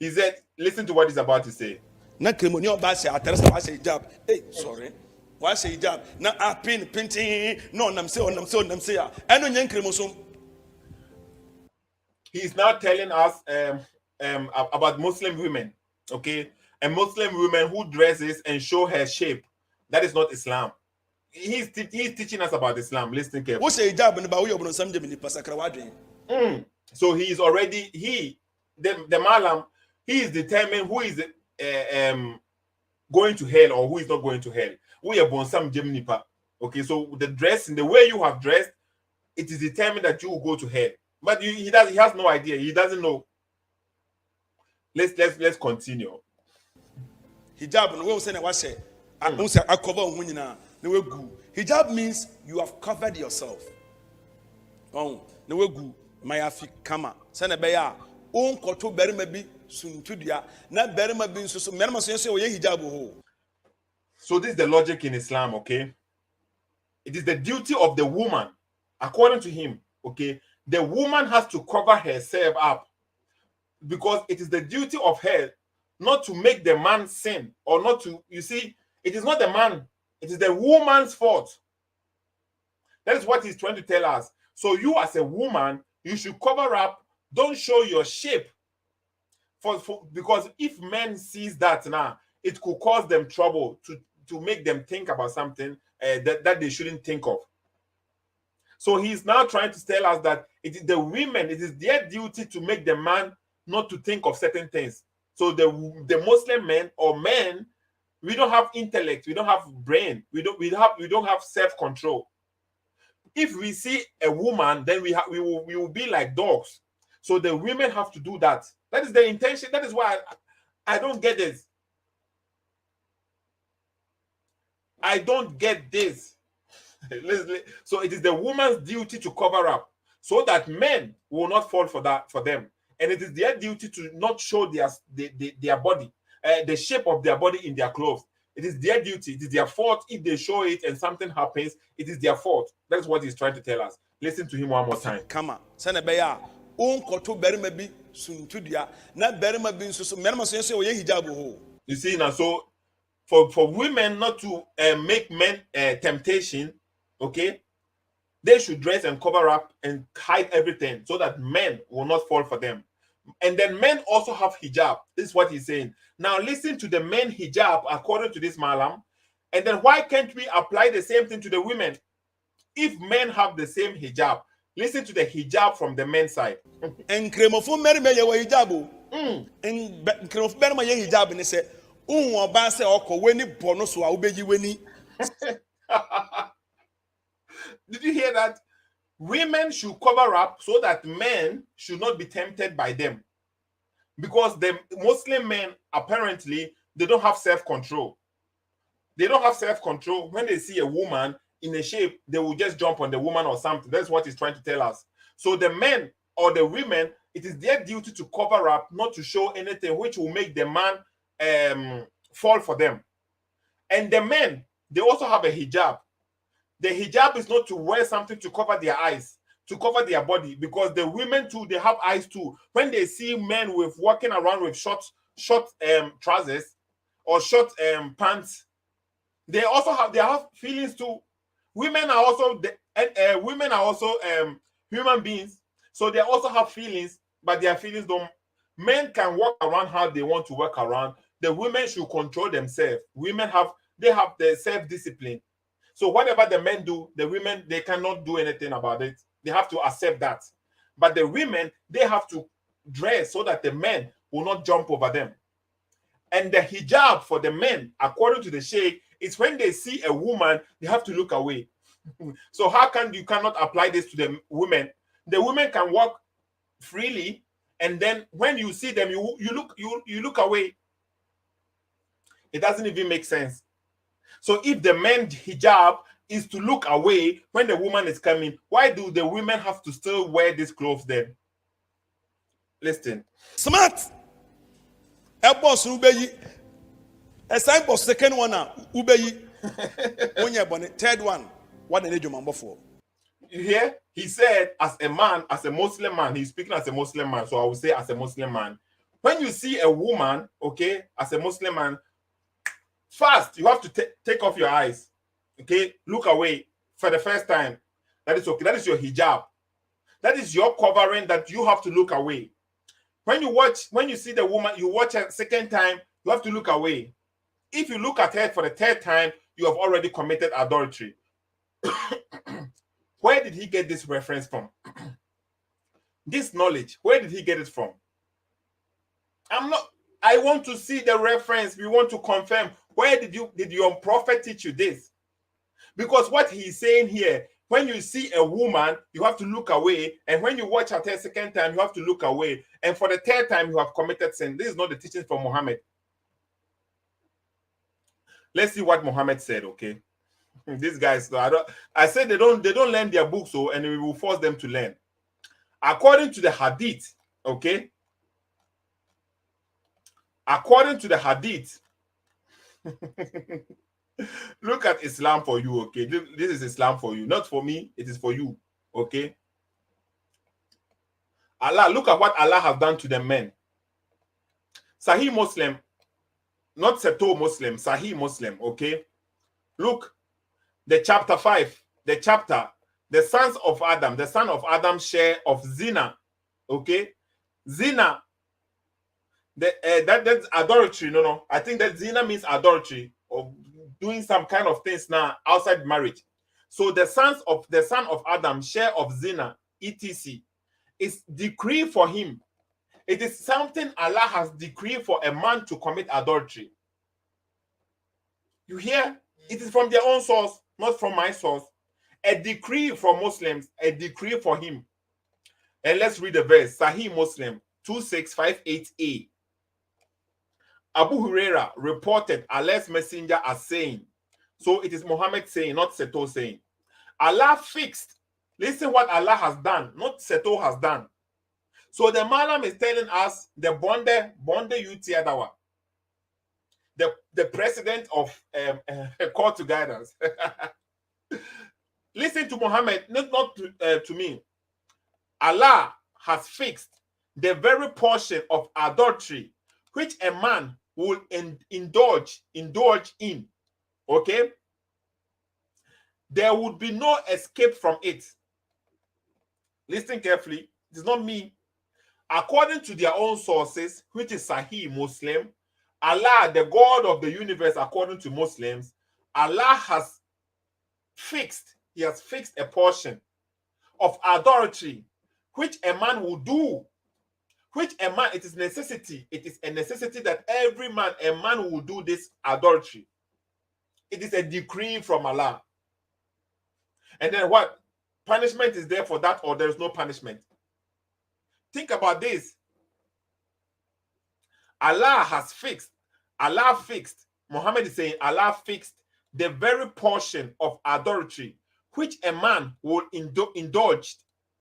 He said, Listen to what he's about to say. Na kremoni oba se ateresa wa se hijab. Hey, sorry. Wa se hijab. Na apin pintin no nam se ya. Eno nyen kremosom. He's now telling us about Muslim women, okay? A Muslim woman who dresses and show her shape. That is not Islam. He's teaching us about Islam. Listen carefully. Wo se hijab ne ba wo yobono sam de mi pasakra wadwen. So he is already the Mallam. He is determined who is going to hell or who is not going to hell. We are born some Geminipa. Okay, so the dress in the way you have dressed, it is determined that you will go to hell. But he has no idea. He doesn't know. Let's continue. Hijab no we say na wa se. I say akover ohun nyina na we gu. Hijab means you have covered yourself. Oh, na we gu mayafi kama. Say na be ya on koto berima bi suntudua na berima bi nso so merima so say we hijab ho. So this is the logic in Islam, okay? It is the duty of the woman, according to him, okay? The woman has to cover herself up because it is the duty of her not to make the man sin or not to, you see, it is not the man, it is the woman's fault. That is what he's trying to tell us. So you as a woman, you should cover up, don't show your shape. Because if men sees that now, it could cause them trouble to make them think about something that they shouldn't think of. So he's now trying to tell us that it is the women, it is their duty to make the man not to think of certain things. So the Muslim men or men, we don't have intellect, we don't have brain, we don't have self-control. If we see a woman, then we will be like dogs. So the women have to do that. That is the intention. That is why I don't get this. I don't get this. So it is the woman's duty to cover up so that men will not fall for them. And it is their duty to not show their body, the shape of their body in their clothes. It is their duty. It is their fault if they show it and something happens. It is their fault. That's what he's trying to tell us. Listen to him one more time. Come on. Send a beya. On koto berima bi suntudua na berima bi nso so merima so say we hijab ho. You see now, so for women not to make men temptation, okay, they should dress and cover up and hide everything so that men will not fall for them. And then men also have hijab. This is what he's saying. Now listen to the men hijab according to this Mallam. And then why can't we apply the same thing to the women? If men have the same hijab, listen to the hijab from the men's side. En kremofo merima ye we hijab. En kremofo merima ye hijab ne se oba se okọ weni bono so a obeyi weni. Did you hear that? Women should cover up so that men should not be tempted by them. Because the Muslim men, apparently, they don't have self-control. They don't have self-control. When they see a woman in a shape, they will just jump on the woman or something. That's what he's trying to tell us. So the men or the women, it is their duty to cover up, not to show anything which will make the man fall for them. And the men, they also have a hijab. The hijab is not to wear something to cover their eyes, to cover their body, because the women too, they have eyes too. When they see men walking around with short trousers or short pants, they have feelings too. Women are also human beings, so they also have feelings, but their feelings don't. Men can walk around how they want to walk around. The women should control themselves. Women have the self-discipline. So whatever the men do, the women, they cannot do anything about it. They have to accept that. But the women, they have to dress so that the men will not jump over them. And the hijab for the men, according to the Sheikh, is when they see a woman, they have to look away. So how come you cannot apply this to the women? The women can walk freely, and then when you see them, you look away. It doesn't even make sense. So if the men's hijab is to look away when the woman is coming, why do the women have to still wear these clothes then? Listen. Smart. A boss ubeyi. A side boss second one ubeyi. Third one. What the need you for? You hear? He said, as a man, as a Muslim man, he's speaking as a Muslim man. So I will say as a Muslim man, When you see a woman, okay, as a Muslim man, first you have to take off your eyes, okay, look away for the first time. That is okay. That is your hijab. That is your covering that you have to look away. When you see the woman, you watch a second time, you have to look away. If you look at her for the third time, you have already committed adultery. Where did he get this reference from? This knowledge, where did he get it from? I want to see the reference. We want to confirm. Where did your prophet teach you this? Because what he's saying here, when you see a woman, you have to look away. And when you watch her the second time, you have to look away. And for the third time, you have committed sin. This is not the teaching from Muhammad. Let's see what Muhammad said, okay? These guys, I said they don't learn their books, so and we will force them to learn. According to the hadith, okay? According to the hadith, look at Islam for you, okay? This is Islam for you, not for me. It is for you, okay? Allah, look at what Allah has done to the men. Sahih Muslim, not Seto Muslim, Sahih Muslim, okay? Look, the chapter 5, the sons of Adam, the son of Adam share of zina, okay? Zina, that's adultery. No, I think that zina means adultery, or doing some kind of things now outside marriage. So the son of Adam share of zina, etc. is decree for him. It is something Allah has decreed for a man to commit adultery. You hear? It is from their own source, not from my source. A decree from Muslims, a decree for him. And let's read the verse. Sahih Muslim 2658a. Abu Huraira reported Allah's messenger as saying, so it is Muhammad saying, not Seto saying, Allah fixed. Listen what Allah has done, not Seto has done. So the Mallam is telling us the Bonde Uti Dawah, the president of Call to Guidance. Listen to Muhammad, not to me. Allah has fixed the very portion of adultery which a man will indulge in. Okay? There would be no escape from it. Listen carefully. It is not me. According to their own sources, which is Sahih Muslim, Allah, the God of the universe, according to Muslims, Allah has fixed, he has fixed a portion of adultery which a man will do. Which a man, it is necessity. It is a necessity that every man, a man will do this adultery. It is a decree from Allah. And then what? Punishment is there for that, or there is no punishment? Think about this. Allah fixed, Muhammad is saying, Allah fixed the very portion of adultery which a man will indulge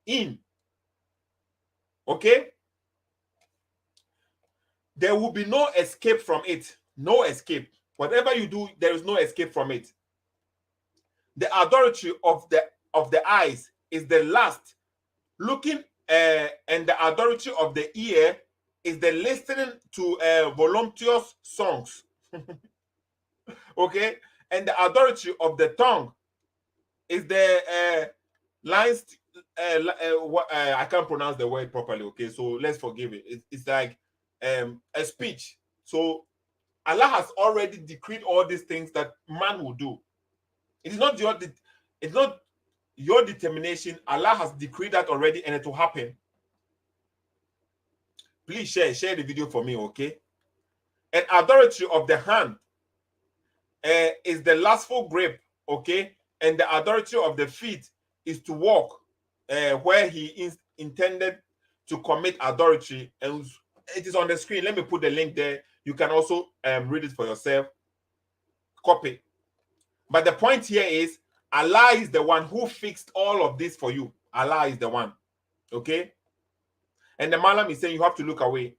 in. Okay? There will be no escape from it. No escape. Whatever you do, there is no escape from it. The adultery of the eyes is the last. Looking, and the adultery of the ear is the listening to voluptuous songs. Okay? And the adultery of the tongue is the lines. I can't pronounce the word properly. Okay, so let's forgive it. It's like a speech. So Allah has already decreed all these things that man will do. It's not your determination. Allah has decreed that already, and it will happen. Please share the video for me, okay? And adultery of the hand is the lustful grip, okay? And the adultery of the feet is to walk where he is intended to commit adultery. And it is on the screen. Let me put the link there. You can also read it for yourself. Copy. But the point here is Allah is the one who fixed all of this for you. Allah is the one. Okay? And the Mallam is saying you have to look away.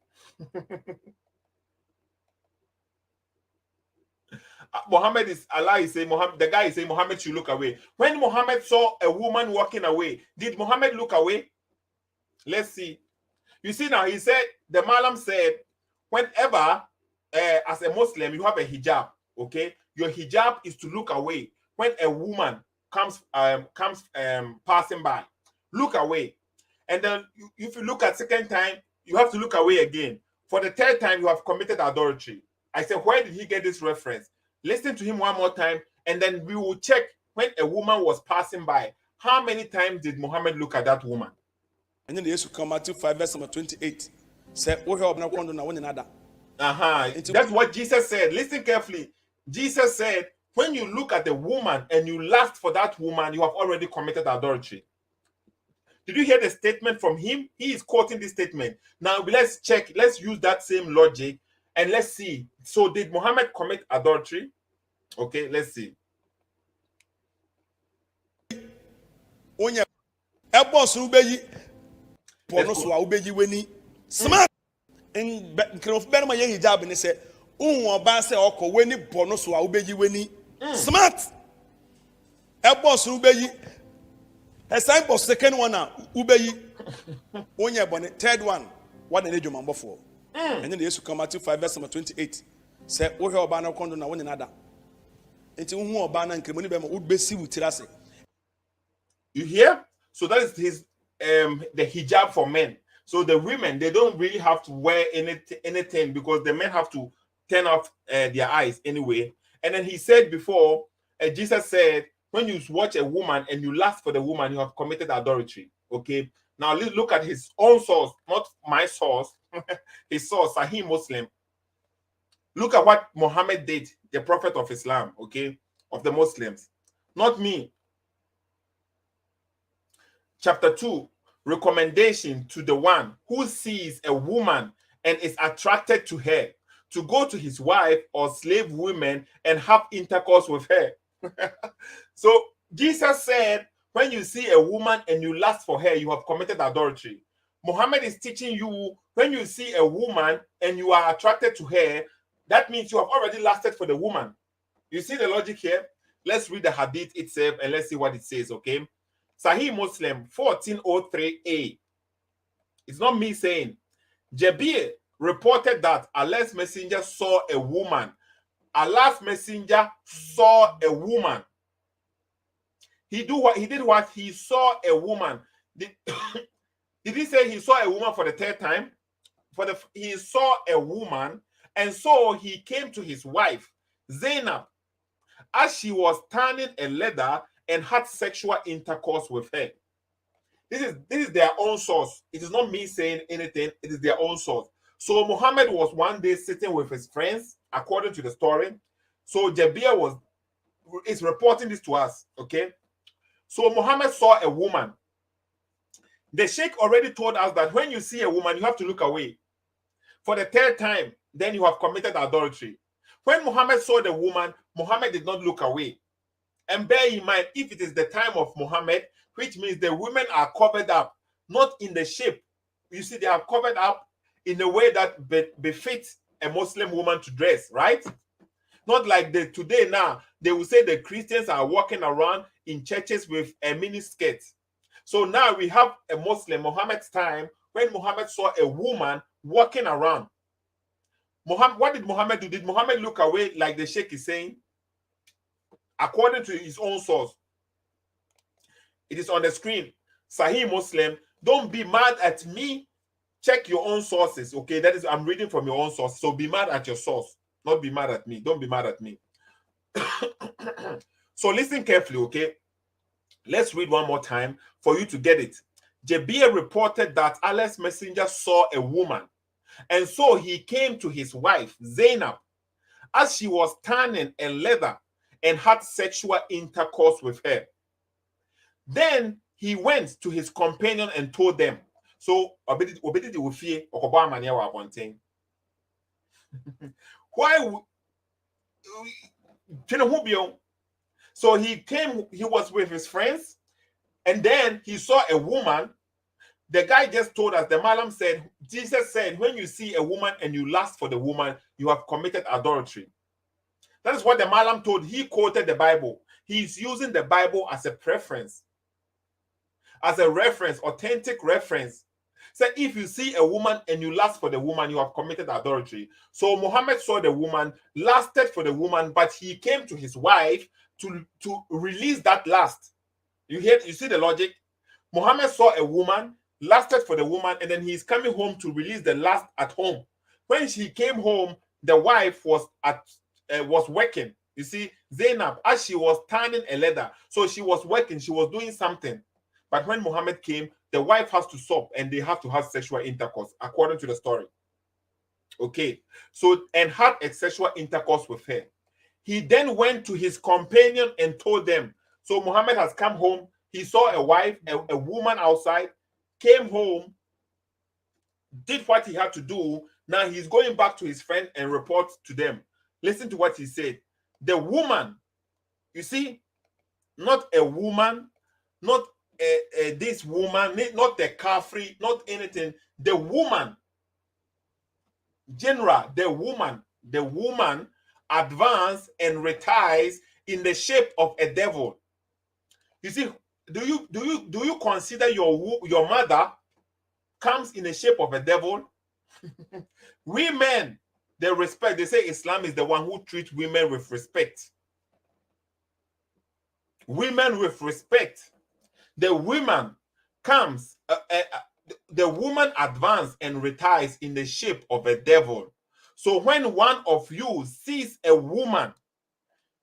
Muhammad is, Allah is saying, the guy is saying Muhammad should look away. When Muhammad saw a woman walking away, did Muhammad look away? Let's see. You see now, he said, the Mallam said, whenever, as a Muslim, you have a hijab, okay? Your hijab is to look away when a woman comes passing by. Look away. And then if you look at second time, you have to look away again. For the third time, you have committed adultery. I said, where did he get this reference? Listen to him one more time, and then we will check when a woman was passing by. How many times did Muhammad look at that woman? And then Jesus come Matthew 5 verse number 28. Say, That's what Jesus said. Listen carefully. Jesus said, when you look at the woman and you lust for that woman, you have already committed adultery. Did you hear the statement from him? He is quoting this statement. Now let's check. Let's use that same logic and let's see. So did Muhammad commit adultery? Okay, let's see. Smart. And Benma hijab and say, oko weni bonus wa ubeji weni. Smart. Elbows ubeji. A sign for second one now, ubeji. Onye bonnet, third one, what an age man before. And then Jesus come Matthew 5 verse number 28. Say, Ohe obana kondo na one another. Enti unhu obana nkemoni bema ubesi utirase. You hear? So that is his the hijab for men. So the women, they don't really have to wear anything because the men have to turn off their eyes anyway. And then he said before, Jesus said, when you watch a woman and you lust for the woman, you have committed adultery. Okay. Now let's look at his own source, not my source. His source, Sahih Muslim. Look at what Muhammad did, the prophet of Islam, okay, of the Muslims, not me. Chapter 2, recommendation to the one who sees a woman and is attracted to her to go to his wife or slave women and have intercourse with her. So Jesus said, when you see a woman and you lust for her, you have committed adultery. Muhammad is teaching you, when you see a woman and you are attracted to her, that means you have already lusted for the woman. You see the logic here? Let's read the hadith itself and let's see what it says, okay? Sahih Muslim 1403a. It's not me saying. Jabir reported that Allah's messenger saw a woman. Allah's messenger saw a woman. He did what? He saw a woman. Did he say he saw a woman for the third time? He saw a woman, and so he came to his wife, Zainab, as she was turning a leather and had sexual intercourse with her. This is their own source. It is not me saying anything. It is their own source. So Muhammad was one day sitting with his friends, according to the story. So Jabir is reporting this to us, okay? So Muhammad saw a woman. The Sheikh already told us that when you see a woman, you have to look away. For the third time, then you have committed adultery. When Muhammad saw the woman, Muhammad did not look away. And bear in mind, if it is the time of Muhammad, which means the women are covered up, not in the shape. You see, they are covered up in a way that befits a Muslim woman to dress, right? Not like today now, they will say the Christians are walking around in churches with a mini skirt. So now we have a Muslim, Muhammad's time, when Muhammad saw a woman walking around. What did Muhammad do? Did Muhammad look away like the Sheikh is saying? According to his own source. It is on the screen. Sahih Muslim. Don't be mad at me. Check your own sources. Okay, that is, I'm reading from your own source. So be mad at your source. Not be mad at me. Don't be mad at me. So listen carefully, okay? Let's read one more time for you to get it. Jabir reported that Allah's messenger saw a woman, and so he came to his wife, Zainab, as she was tanning a leather and had sexual intercourse with her. Then he went to his companion and told them. So, why so he came, he was with his friends, and then he saw a woman. The guy just told us, the Mallam said, Jesus said, when you see a woman and you lust for the woman, you have committed adultery. That is what the Mallam told. He quoted the Bible. He's using the Bible as a preference, as a reference, authentic reference. Say, if you see a woman and you lust for the woman, you have committed adultery. So Muhammad saw the woman, lusted for the woman, but he came to his wife to release that lust. You see the logic? Muhammad saw a woman, lusted for the woman, and then he's coming home to release the lust at home. When she came home, the wife was working. You see, Zainab, as she was turning a leather, so she was working, she was doing something. But when Muhammad came, the wife has to stop and they have to have sexual intercourse, according to the story. Okay, so, and had a sexual intercourse with her. He then went to his companion and told them. So Muhammad has come home, he saw a wife, a woman outside, came home, did what he had to do. Now he's going back to his friend and reports to them. Listen to what he said. The woman, you see, not a woman, not this woman, not the kafri, not anything. The woman, general, the woman advances and retires in the shape of a devil. You see, do you consider your mother comes in the shape of a devil? Women, they respect. They say Islam is the one who treats women with respect. Women with respect. The woman comes, the woman advances and retires in the shape of a devil. So when one of you sees a woman,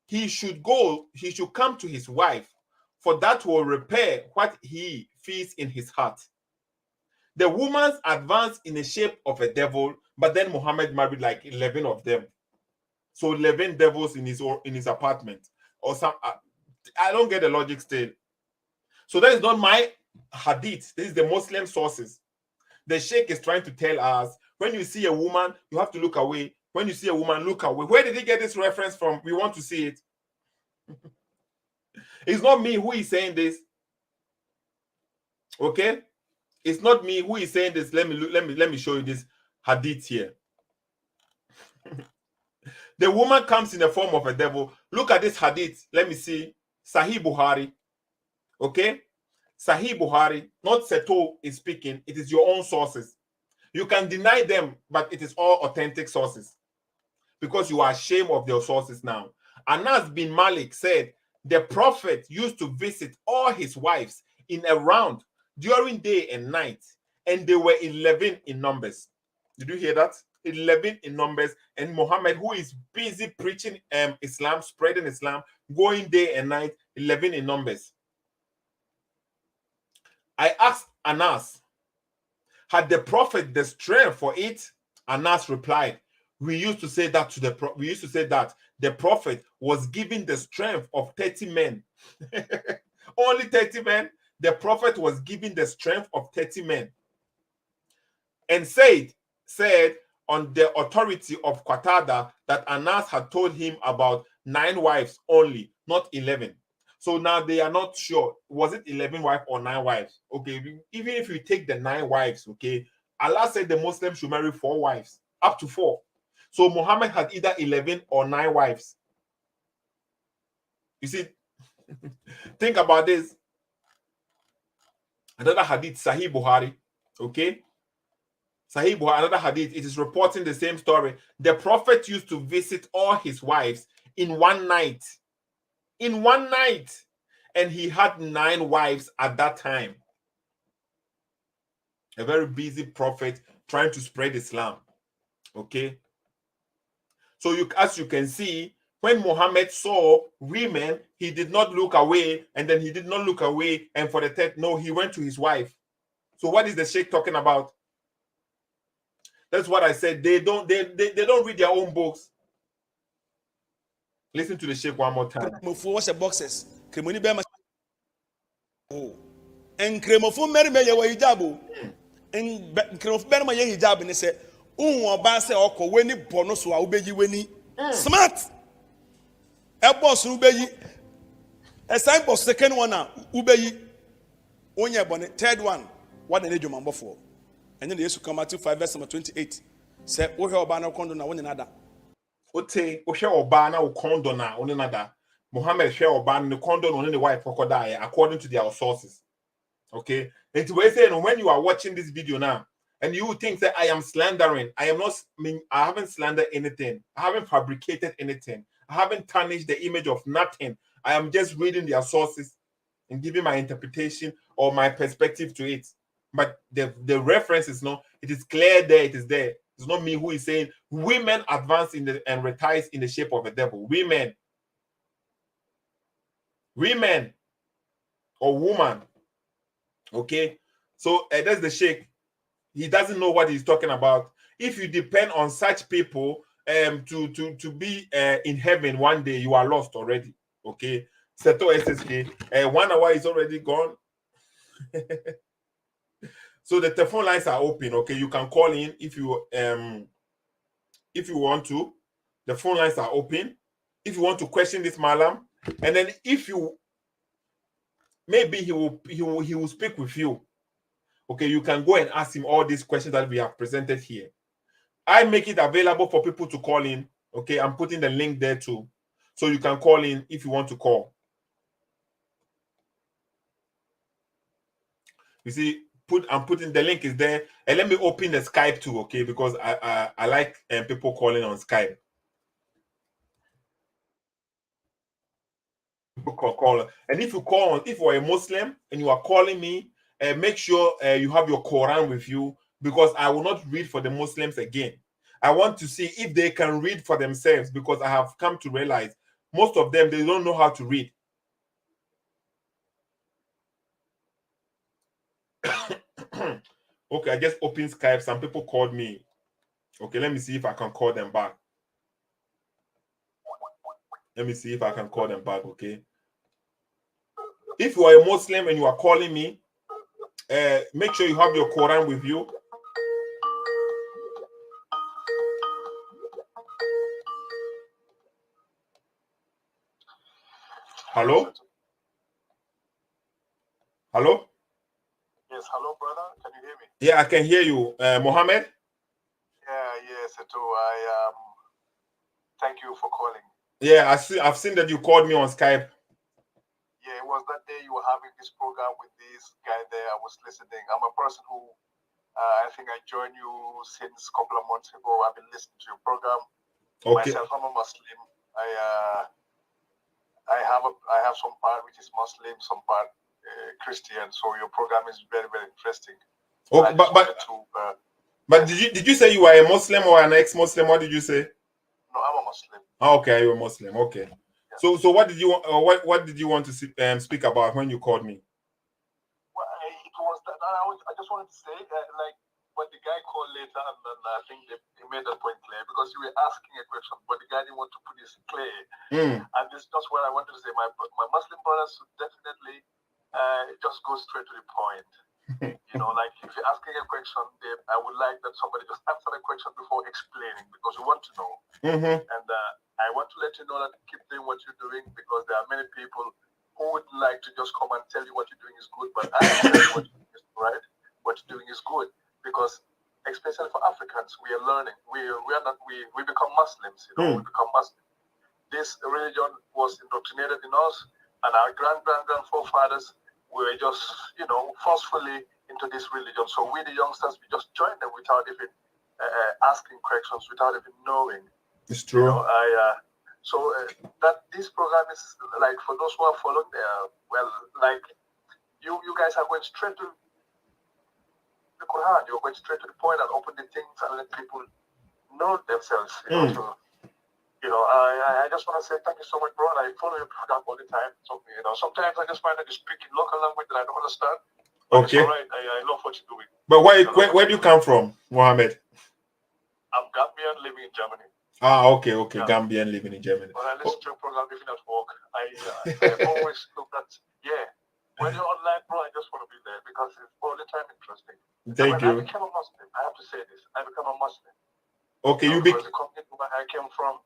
he should come to his wife, for that will repair what he feels in his heart. The woman's advanced in the shape of a devil, but then Muhammad married like 11 of them. So 11 devils in his apartment. Or some, I don't get the logic still. So that is not my hadith. This is the Muslim sources. The Sheikh is trying to tell us, when you see a woman, you have to look away. When you see a woman, look away. Where did he get this reference from? We want to see it. It's not me who is saying this. Okay? It's not me who is saying this. Let me show you this hadith here. The woman comes in the form of a devil. Look at this hadith. Let me see. Sahih Bukhari. Okay? Sahih Bukhari, not Seto is speaking. It is your own sources. You can deny them, but it is all authentic sources. Because you are ashamed of their sources now. Anas bin Malik said, the prophet used to visit all his wives in a round during day and night, and they were 11 in numbers. Did you hear that? 11 in numbers. And Muhammad, who is busy preaching Islam, spreading Islam, going day and night, 11 in numbers. I asked Anas, had the prophet the strength for it? Anas replied, we used to say that the prophet was given the strength of 30 men. Only 30 men. The prophet was given the strength of 30 men. And said on the authority of Qatada that Anas had told him about 9 wives only, not 11. So now they are not sure. Was it 11 wives or 9 wives? Okay, even if you take the 9 wives, okay, Allah said the Muslims should marry 4 wives, up to 4. So Muhammad had either 11 or 9 wives. You see, think about this. Another hadith, Sahih Bukhari, okay? Sahih Bukhari, another hadith, it is reporting the same story. The prophet used to visit all his wives in one night. In one night. And he had 9 wives at that time. A very busy prophet trying to spread Islam. Okay? So as you can see, when Muhammad saw women, he did not look away, and then he did not look away, and for the third, no, he went to his wife. So what is the Sheikh talking about? That's what I said. They don't read their own books. Listen to the Sheikh one more time. Boxes. And Kremofo Mary Maya Hijabu. And Kremof Berma Hijab and say, Base Oko, Wenny Bonos, Ubeji Wenny. Smart. A boss Ubeji. A sign boss, second one now, Ubeji. Onya bonnet, third one. What an age of number 4. And then they used to come Matthew 5, verse number 28. Say, Ohe Obana Condona, one another. Ote, Ohe Obana, Condona, one another. Muhammad share Obana, the condon on the wife crocodile, according to their sources. Okay, It's saying when you are watching this video now, and you think that I am slandering, I am not. I haven't slandered anything. I haven't fabricated anything. I haven't tarnished the image of nothing. I am just reading their sources and giving my interpretation or my perspective to it. But the reference is not. It is clear there. It is there. It's not me who is saying women advance in the and retires in the shape of a devil. Women or woman. Okay, so that's the sheikh. He doesn't know what he's talking about. If you depend on such people to be in heaven one day, you are lost already. Okay, Seto SSK. 1 hour is already gone. So the telephone lines are open. Okay, you can call in if you want to. The phone lines are open. If you want to question this Mallam, and then if you maybe he will speak with you. Okay, you can go and ask him all these questions that we have presented here. I make it available for people to call in. Okay, I'm putting the link there too. So you can call in if you want to call. You see, I'm putting the link is there. And let me open the Skype too, okay? Because I like people calling on Skype. Call. And if you call, if you're a Muslim and you are calling me, make sure you have your Quran with you, because I will not read for the Muslims again. I want to see if they can read for themselves, because I have come to realize most of them, they don't know how to read. Okay, I just opened Skype. Some people called me. Okay, let me see if I can call them back. Let me see if I can call them back, okay? If you are a Muslim and you are calling me, make sure you have your Quran with you. Hello? Hello? Yes, hello, brother. Can you hear me? Yeah, I can hear you. Mohammed? Yeah, yes, I do. I thank you for calling. Yeah, I've seen that you called me on Skype. Yeah, it was that day you were having this program with this guy there. I was listening. I'm a person who I think I joined you since a couple of months ago. I've been listening to your program. Okay. Myself, I'm a Muslim. I have some part which is Muslim, some part Christian. So your program is very, very interesting. Okay, but did you say you were a Muslim or an ex-Muslim? What did you say? No, I'm a Muslim. Oh, okay, you're a Muslim. Okay. Yeah. So what did you what did you want to speak about when you called me? Well, it was that I just wanted to say like when the guy called later, and then I think he made that point clear, because you were asking a question, but the guy didn't want to put this clear. And this is just what I wanted to say. My Muslim brothers should definitely just go straight to the point. You know, like if you're asking a question, I would like that somebody just answer the question before explaining, because we want to know. And I want to let you know that keep doing what you're doing, because there are many people who would like to just come and tell you what you're doing is good, but I tell you what you're doing is right. What you're doing is good, because especially for Africans, we are learning. We become Muslims. You know, we become Muslims. This religion was indoctrinated in us, and our grand forefathers were just, you know, forcefully into this religion. So we, the youngsters, we just joined them without even asking questions, without even knowing. It's true. You know, that this program is like, for those who are following well, like you guys are going straight to the Quran. You're going straight to the point and open the things and let people know themselves. You know, so, you know, I just want to say thank you so much, bro. And I follow your program all the time. So, you know, sometimes I just find that you speak in local language that I don't understand. But okay. It's all right. I love what you're doing. But where do you come from, Mohammed? I'm Gambian, living in Germany. Ah, okay. Yeah. Gambian living in Germany. When I listen to your program, even at work, I always look at, when you're online, bro, I just want to be there, because it's all the time interesting. Thank you. I became a Muslim. I have to say this. I became a Muslim. Okay, because the community where I came from,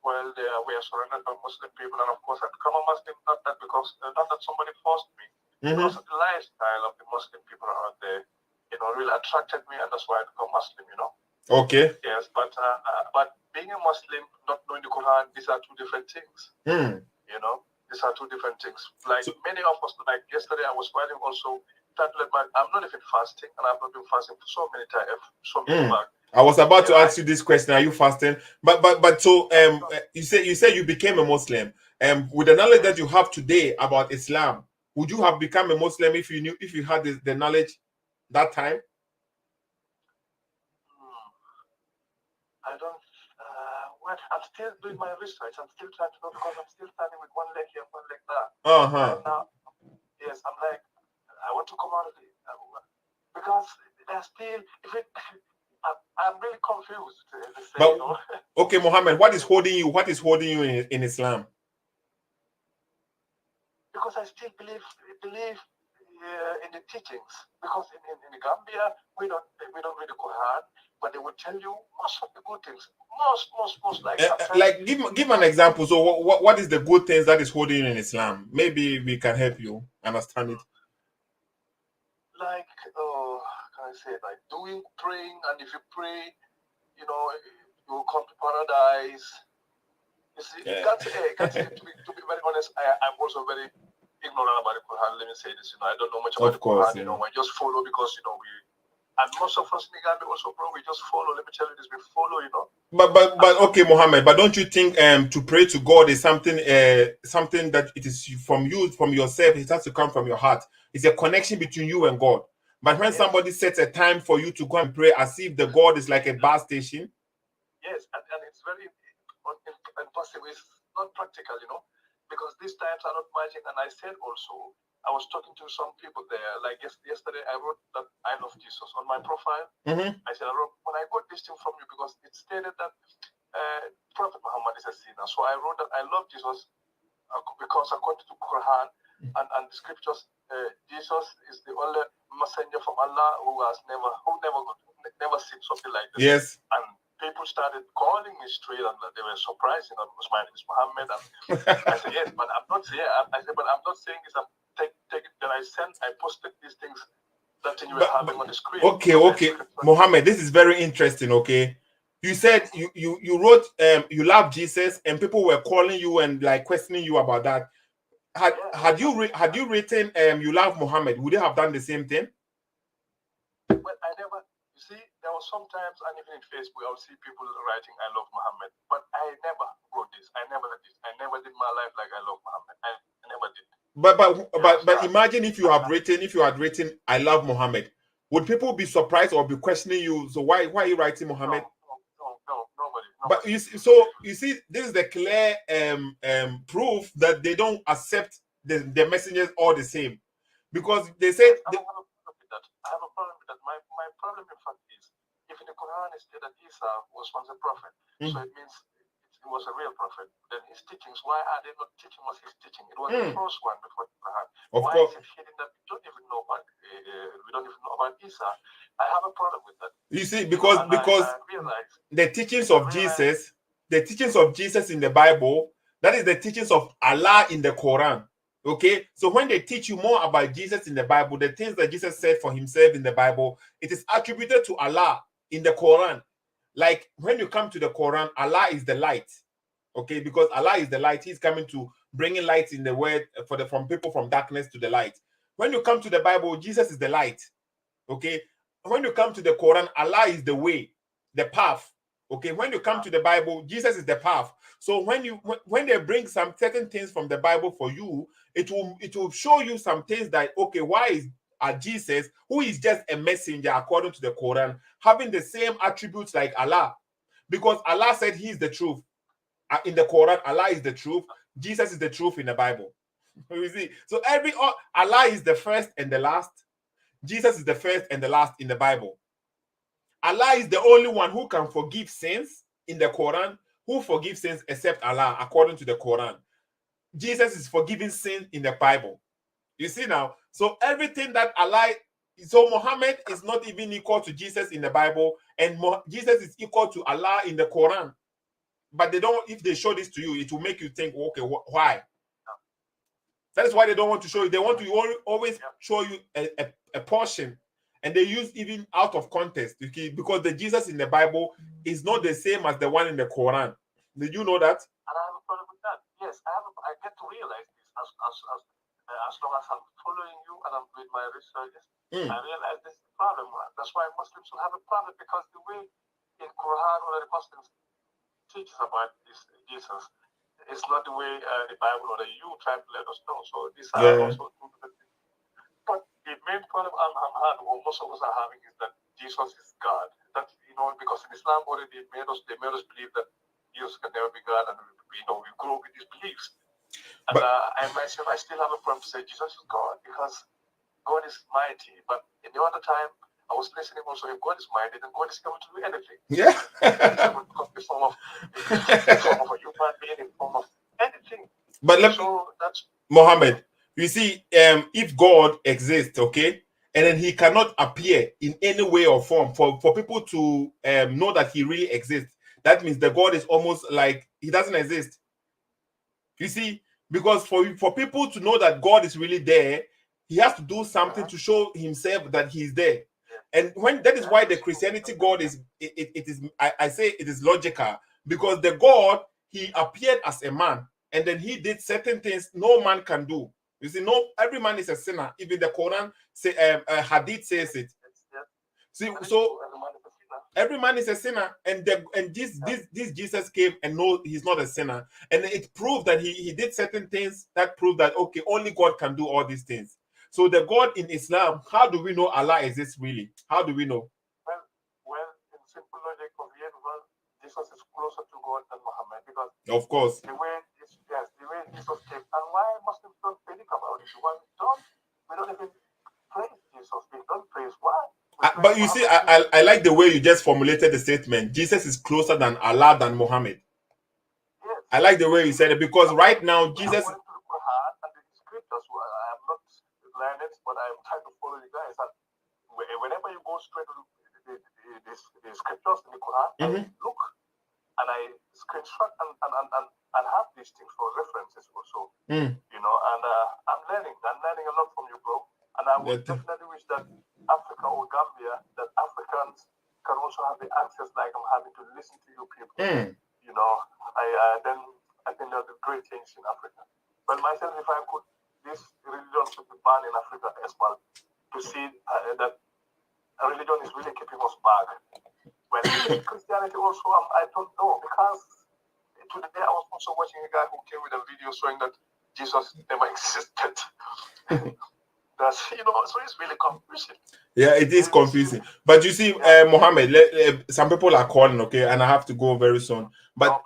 well, we are surrounded by Muslim people, and of course, I become a Muslim not that somebody forced me, because of the lifestyle of the Muslim people out there, you know, really attracted me, and that's why I become Muslim, you know. Okay. Yes, but being a Muslim, not knowing the Quran, these are two different things. You know, these are two different things. Like many of us, like yesterday, I was writing also I'm not even fasting, and I've not been fasting for so many times, so many back. I was about to ask you this question: are you fasting? But so you say you became a Muslim. With the knowledge that you have today about Islam, would you have become a Muslim if you had the knowledge that time? I don't. What? I'm still doing my research. I'm still trying to know because I'm still standing with one leg here, one leg there. And now, yes, I'm like, I want to come out of it because there's still. I'm really confused. Okay, Muhammad, what is holding you? What is holding you in Islam? Because I still believe in the teachings. Because in Gambia we don't read the Quran, but they will tell you most of the good things. Most like give an example. So what is the good things that is holding you in Islam? Maybe we can help you understand it. Like can I say, like praying, and if you pray, you will come to paradise. You see, to be very honest, I'm also very ignorant about the Quran. Let me say this, I don't know much about the Quran. I just follow because and most of us in Uganda also, bro, we just follow. Let me tell you this, we follow, But okay, Muhammad, but don't you think to pray to God is something that it is from yourself? It has to come from your heart. It's a connection between you and God. But when somebody sets a time for you to go and pray, as if the God is like a bus station. Yes, and it's very impossible. It's not practical, because these times are not magic. And I said also, I was talking to some people there. Like yesterday, I wrote that I love Jesus on my profile. I said, when I got this thing from you, because it stated that Prophet Muhammad is a sinner. So I wrote that I love Jesus because according to Quran and the scriptures, Jesus is the only messenger from Allah who never seen something like this. Yes. And people started calling me straight, and they were surprised. Because my name is Muhammad. And I said, yes, but I'm not saying. I said, but I'm not saying this. Then I posted these things that you were having on the screen. Okay, Mohammed, this is very interesting. Okay, you said you wrote you love Jesus, and people were calling you and like questioning you about that. Had you written you love Muhammad, would you have done the same thing? Well, I never. You see, there was sometimes, and even in Facebook, I'll see people writing "I love Muhammad," but I never wrote this. I never did my life like I love Muhammad. I never did. But imagine if you had written I love Muhammad, would people be surprised or be questioning you? So why are you writing Muhammad? No, nobody. But you see, this is the clear proof that they don't accept the messengers all the same, because they say I have a problem with that. My problem in fact is, if in the Quran it said that Isa was once a prophet, so it means he was a real prophet. Then his teachings, why are they not teaching us his teaching? It was the first one before the Quran. Why is it hidden that we don't even know about Isa? I have a problem with that. You see, because the teachings of Jesus in the Bible, that is the teachings of Allah in the Quran. Okay, so when they teach you more about Jesus in the Bible, the things that Jesus said for himself in the Bible, it is attributed to Allah in the Quran. Like when you come to the Quran, Allah is the light. Okay, because Allah is the light, he's coming to bringing light in the world from people from darkness to the light. When you come to the Bible, Jesus is the light. Okay, when you come to the Quran, Allah is the way, the path. Okay, when you come to the Bible, Jesus is the path. So when they bring some certain things from the Bible for you, it will show you some things that, okay, why is Jesus, who is just a messenger according to the Quran, having the same attributes like Allah? Because Allah said he is the truth. In the Quran, Allah is the truth. Jesus is the truth in the Bible. You see, so Allah is the first and the last. Jesus is the first and the last in the Bible. Allah is the only one who can forgive sins in the Quran. Who forgives sins except Allah, according to the Quran? Jesus is forgiving sin in the Bible. You see now? So everything that Allah... So Muhammad is not even equal to Jesus in the Bible, and Jesus is equal to Allah in the Quran. But they don't... If they show this to you, it will make you think, okay, why? That is why they don't want to show you. They want to always show you a portion. And they use even out of context, because the Jesus in the Bible is not the same as the one in the Quran. Did you know that? And I have a problem with that. Yes, I get to realize this as as long as I'm following you and I'm doing my researches, I realize this is a problem. That's why Muslims will have a problem, because the way in Quran or the Muslims teaches about this Jesus, it's not the way the Bible or the you try to let us know. So these are also two different things. But the main problem I'm having, or most of us are having, is that Jesus is God. That, because in Islam already they made us believe that Jesus can never be God, and we grow with these beliefs. And I myself, I still have a problem to say Jesus is God, because God is mighty. But in the other time, I was listening also, if God is mighty, then God is able to do anything. Yeah. He's able to come in form of a human being, in form of anything. But that's Mohammed. You see, if God exists, okay, and then he cannot appear in any way or form for people to know that he really exists, that means the God is almost like he doesn't exist. You see, because for people to know that God is really there, he has to do something to show himself that he's there. And when that is why the Christianity God is it is I say it is logical, because the God, he appeared as a man, and then he did certain things no man can do. You see, every man is a sinner. Even the Quran say Hadith says it. See, so every man is a sinner, and this Jesus came and no, he's not a sinner, and it proved that he did certain things that prove that okay, only God can do all these things. So the God in Islam, how do we know Allah exists really? How do we know? Well, in simple logic of the universe, Jesus is closer to God than Muhammad, because of course the way Jesus came, and why Muslims don't think about it? We don't even praise Jesus. We don't praise why. But you see, I like the way you just formulated the statement. Jesus is closer than Allah than Muhammad. Yes. I like the way you said it, because right now Jesus. I'm going to the Quran and the scriptures. I'm not learned, but I'm trying to follow you guys. And whenever you go straight to the scriptures in the Quran, I look and I screenshot and have these things for references also. And I'm learning a lot from you, bro. And I would definitely wish that Africa or Gambia, that Africans can also have the access like I'm having to listen to you people. Then I think there'll be great things in Africa. But myself, if I could, this religion should be banned in Africa as well, to see that a religion is really keeping us back. Well, Christianity also, I don't know, because today I was also watching a guy who came with a video showing that Jesus never existed. That's, so it's really confusing. Yeah, it is confusing. But you see, Mohammed, some people are calling, okay, and I have to go very soon. But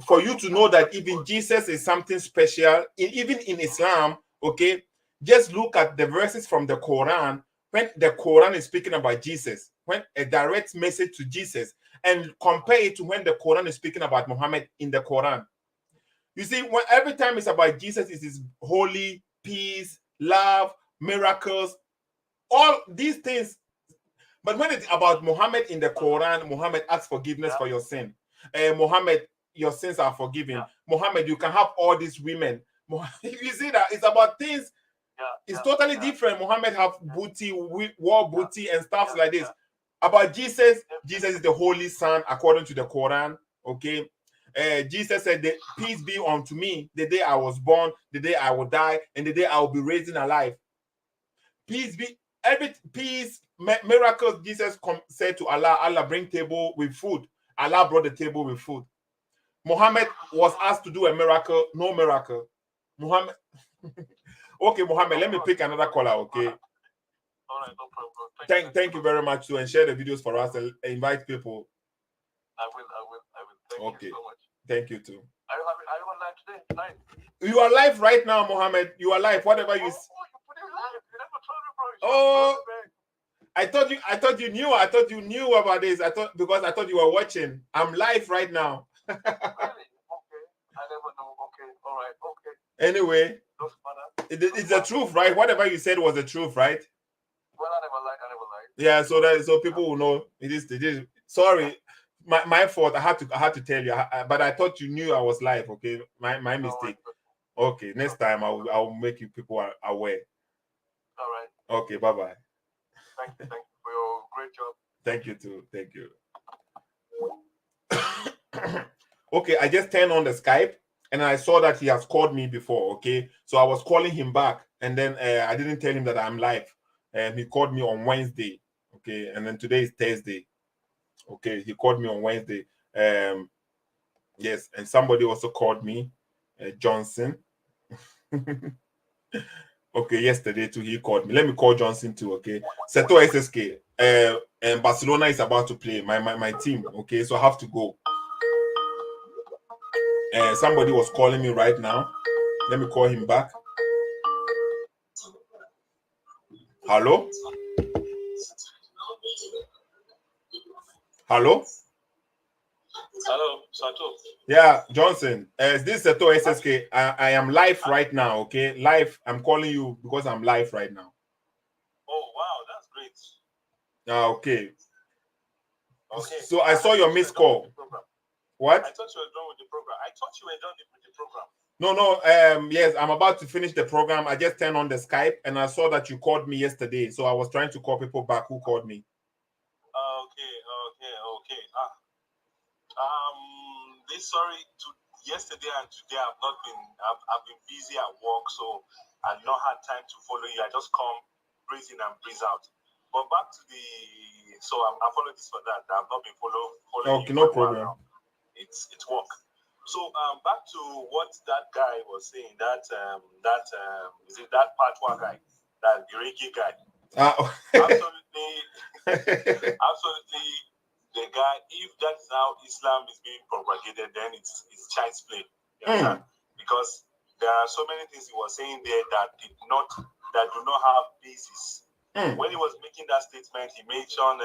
for you to know that even Jesus is something special, even in Islam, okay, just look at the verses from the Quran. When the Quran is speaking about Jesus, when a direct message to Jesus, and compare it to when the Quran is speaking about Muhammad in the Quran. You see, when every time it's about Jesus, it is holy, peace, love, miracles, all these things. But when it's about Muhammad in the Quran, Muhammad asks forgiveness for your sin. Muhammad, your sins are forgiven. Muhammad, you can have all these women. You see that it's about things. It's totally different. Muhammad have booty, war booty, and stuff like this. About Jesus, Jesus is the holy son according to the Quran. Okay. Jesus said, peace be unto me the day I was born, the day I will die, and the day I will be raised alive. Peace be, peace, miracles. Jesus said to Allah, Allah bring table with food. Allah brought the table with food. Muhammad was asked to do a miracle, no miracle. Muhammad. Okay, Muhammad, let me pick another caller, okay? All right, no problem. Thank you very much too, and share the videos for us and invite people. I will. Thank you so much. Thank you too. Are you on live today? Live? You are live right now, Mohammed. You are live. Whatever you. You put it live. You never told me, bro. Oh, I thought you knew. I thought you knew about this. Because I thought you were watching. I'm live right now. Really? Okay. I never know. Okay. All right. Okay. Anyway, it's the truth, right? Whatever you said was the truth, right? Well, I never lied. Yeah. So people will know it is. Sorry. My fault. I had to tell you, but I thought you knew I was live. Okay, my mistake. Okay, next time I'll make you people aware. All right. Okay, bye bye. Thank you for your great job. Thank you too. Thank you. Okay, I just turned on the Skype. and I saw that he has called me before. Okay, so I was calling him back, and then I didn't tell him that I'm live, and he called me on Wednesday. Okay, and then today is Thursday. Okay, he called me on Wednesday. Yes, and somebody also called me, Johnson. Okay, yesterday too, he called me. Let me call Johnson too, okay? Seto SSK. And Barcelona is about to play, my team, okay? So I have to go. Somebody was calling me right now. Let me call him back. Hello? Hello? Hello, Sato. Yeah, Johnson. This is Seto SSK. I am live right now, okay? Live. I'm calling you because I'm live right now. Oh, wow, that's great. Okay. Okay. So I saw your missed call. What? I thought you were done with the program. I thought you were done with the program. No. Yes, I'm about to finish the program. I just turned on the Skype and I saw that you called me yesterday. So I was trying to call people back who called me. Okay. Sorry to yesterday and today I've been busy at work, so I've not had time to follow you. I just come, breathe in and breathe out. But back to the I follow this for that. I've not been following Okay, you no for a while problem. now. It's work. So back to what that guy was saying, is it that Patwa guy, that the reggae guy? Absolutely, the guy. If that's how Islam is being propagated, then it's child's play. Because there are so many things he was saying there that do not have basis. When he was making that statement, he mentioned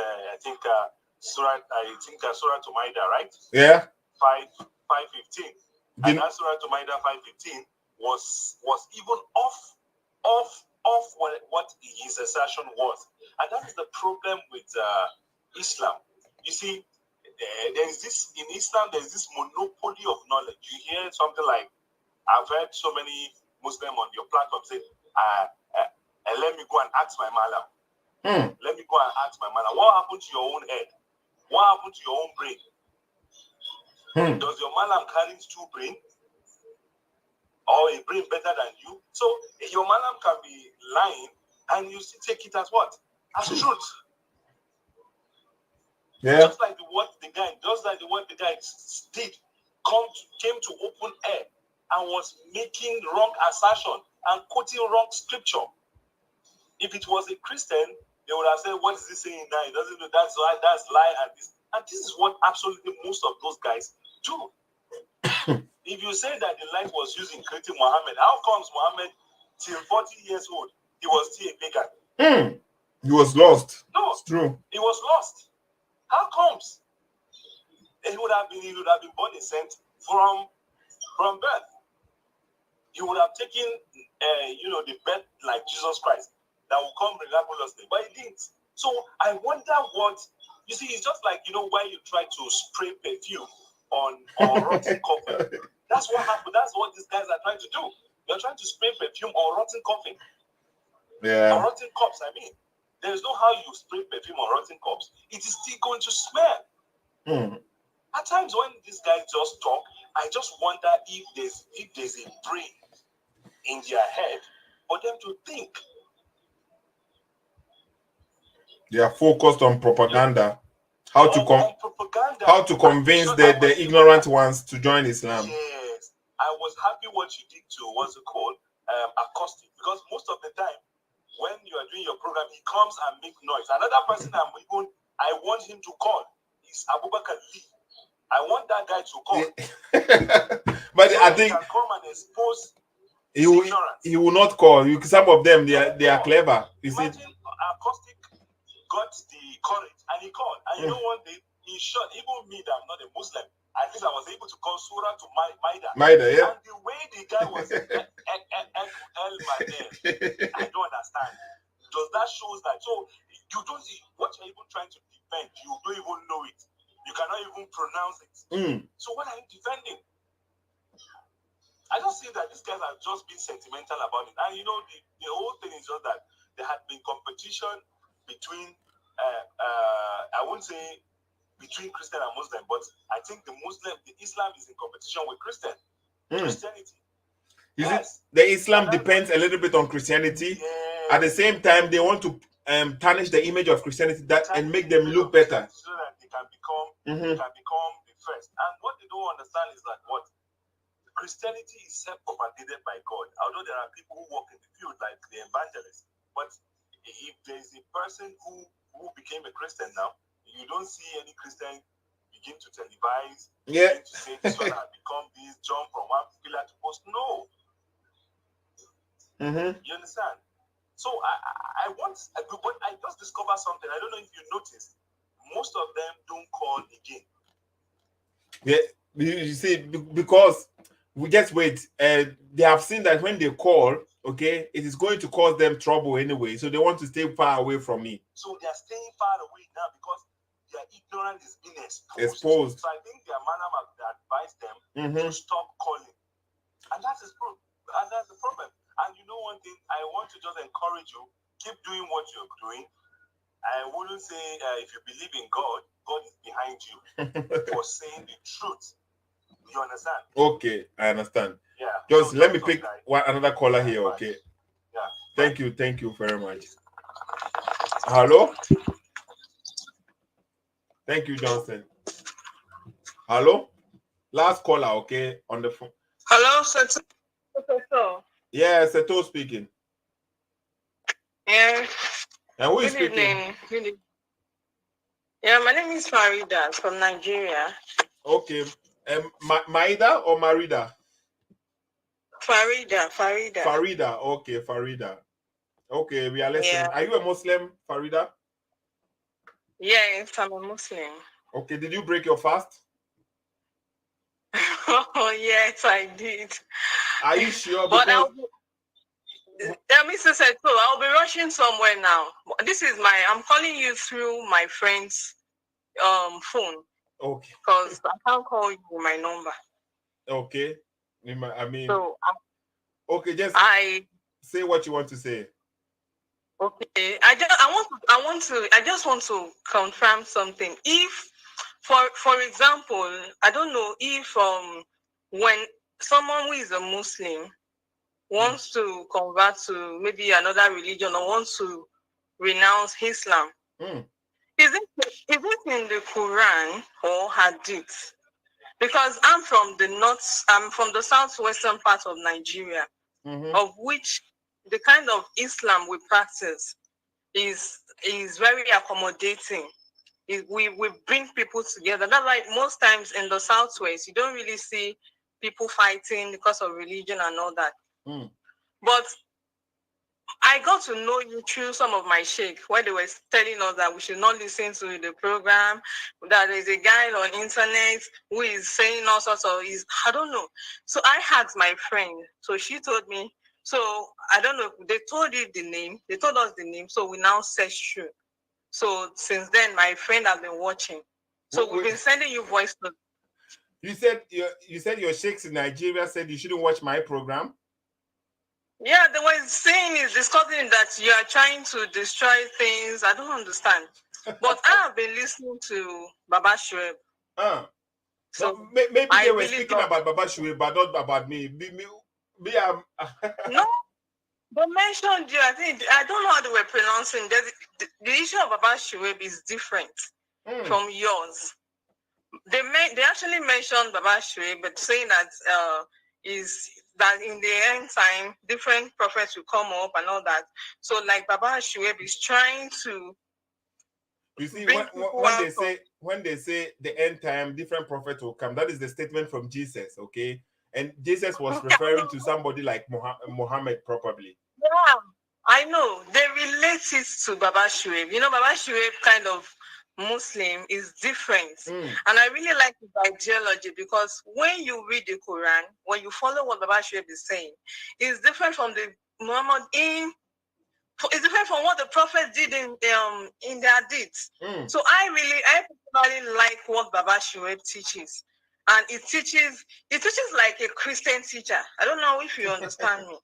Surah to Maida, right? Yeah. 5:15. And that Surah to Maida 5:15 was even off what his assertion was. And that is the problem with Islam. You see, there's this monopoly of knowledge. You hear something like, I've heard so many Muslims on your platform say, let me go and ask my Mallam. Let me go and ask my Mallam. What happened to your own head? What happened to your own brain? Does your Mallam carry two brains? Or a brain better than you? So your Mallam can be lying and you still take it as what? As truth. Yeah. Just like what the guy did, came to open air and was making wrong assertion and quoting wrong scripture. If it was a Christian, they would have said, "What is he saying now? He doesn't know that's lie and this." And this is what absolutely most of those guys do. If you say that the light was used in creating Muhammad, how comes Muhammad, till 40 years old, he was still a pagan? He was lost. No, it's true. He was lost. How comes? He would have been born a saint from birth. He would have taken the birth like Jesus Christ that will come miraculously, but he didn't. So I wonder what you see. It's just like why you try to spray perfume on rotten coffin. That's what happened. That's what these guys are trying to do. They're trying to spray perfume on rotten coffin. Yeah. On rotten corpse, I mean. There's no how you spray perfume on rotten corpse. It is still going to smell. At times when these guys just talk, I just wonder if there's a brain in their head for them to think. They are focused on propaganda. How to convince the ignorant ones to join Islam. Yes. I was happy what you did to what's it called? Acoustic. Because most of the time when you are doing your program, he comes and make noise. Another person I want him to call is Abubakar Lee. I want that guy to call. But so I think he can come and expose he will not call. Some of them they are clever. Imagine Acoustic got the courage and he called. And one day he shot even me that I'm not a Muslim. At least I was able to call Surah to Maida. Yeah. And the way the guy was I don't understand. Does that shows that you don't see what you're even trying to defend, you don't even know it. You cannot even pronounce it. So what are you defending? I just see that these guys are just being sentimental about it. And the whole thing is just that there had been competition between I wouldn't say between Christian and Muslim, but I think the Islam is in competition with Christian. Christianity. Is it the Islam depends a little bit on Christianity? At the same time, they want to tarnish the image of Christianity and make them look better, so that they can become the first. And what they don't understand is that what Christianity is self-propagated by God. Although there are people who work in the field like the evangelists, but if there is a person who became a Christian now, you don't see any Christian begin to televise, begin to say this one has become this, jump from one pillar to post. No. You understand? So I just discovered something. I don't know if you noticed. Most of them don't call again. Yeah, you see, because we just wait. They have seen that when they call, okay, it is going to cause them trouble anyway. So they want to stay far away from me. So they are staying far away now because their ignorance is being exposed. So I think their madam have advised them to stop calling. And that's the problem. And you know one thing, I want to just encourage you, keep doing what you're doing. I wouldn't say if you believe in God, God is behind you for saying the truth. You understand? Okay, I understand. Yeah. Just so let me pick another caller here, okay? Yeah. Thank you very much. Hello? Thank you, Johnson. Hello? Last caller, okay, on the phone. Hello, Seto. Yeah, Seto speaking. Yeah. And who is Good speaking? evening. Good evening. Yeah, my name is Farida from Nigeria. Okay. Maida or Marida? Farida. Farida. Okay, Farida. Okay, we are listening. Yeah. Are you a Muslim, Farida? Yes, I'm a Muslim. Okay, did you break your fast? Oh, yes, I did. Are you sure? But Because Mr. Seto, I'll be rushing somewhere now. I'm calling you through my friend's phone. okay. Because I can't call you with my number. Okay. I mean, so okay, just say what you want to say. Okay, I just want to confirm something. If, for example, I don't know if when someone who is a Muslim wants to convert to maybe another religion or wants to renounce Islam, is it in the Quran or Hadith? Because I'm from the southwestern part of Nigeria, of which the kind of Islam we practice is very accommodating. We bring people together. That's why most times in the southwest you don't really see people fighting because of religion and all that. But I got to know you through some of my sheikh where they were telling us that we should not listen to the program, that there's a guy on internet who is saying all sorts of I don't know. So I asked my friend, so she told me. So I don't know, they told us the name, so we now search through. So since then my friend has been watching. So we've been sending you voice notes. You said your sheikhs in Nigeria said you shouldn't watch my program? Yeah, they were discussing that you are trying to destroy things. I don't understand. But I have been listening to Baba Shueb. So well, maybe they were speaking about Baba Shueb, but not about me. No, they mentioned you. I don't know how they were pronouncing. The issue of Baba Shueb is different from yours. They actually mentioned Baba Shueb, but saying that that in the end time, different prophets will come up and all that. So, like Baba Shueb is trying to. You see, when they say the end time, different prophets will come. That is the statement from Jesus, okay? And Jesus was referring to somebody like Muhammad, probably. Yeah, I know. They relate it to Baba Shueb. You know, Baba Shueb kind of Muslim is different. And I really like his ideology because when you read the Quran, when you follow what Baba Shueb is saying, it's different from the Muhammad it's different from what the Prophet did in their deeds. So I personally like what Baba Shueb teaches. And it teaches like a Christian teacher. I don't know if you understand me.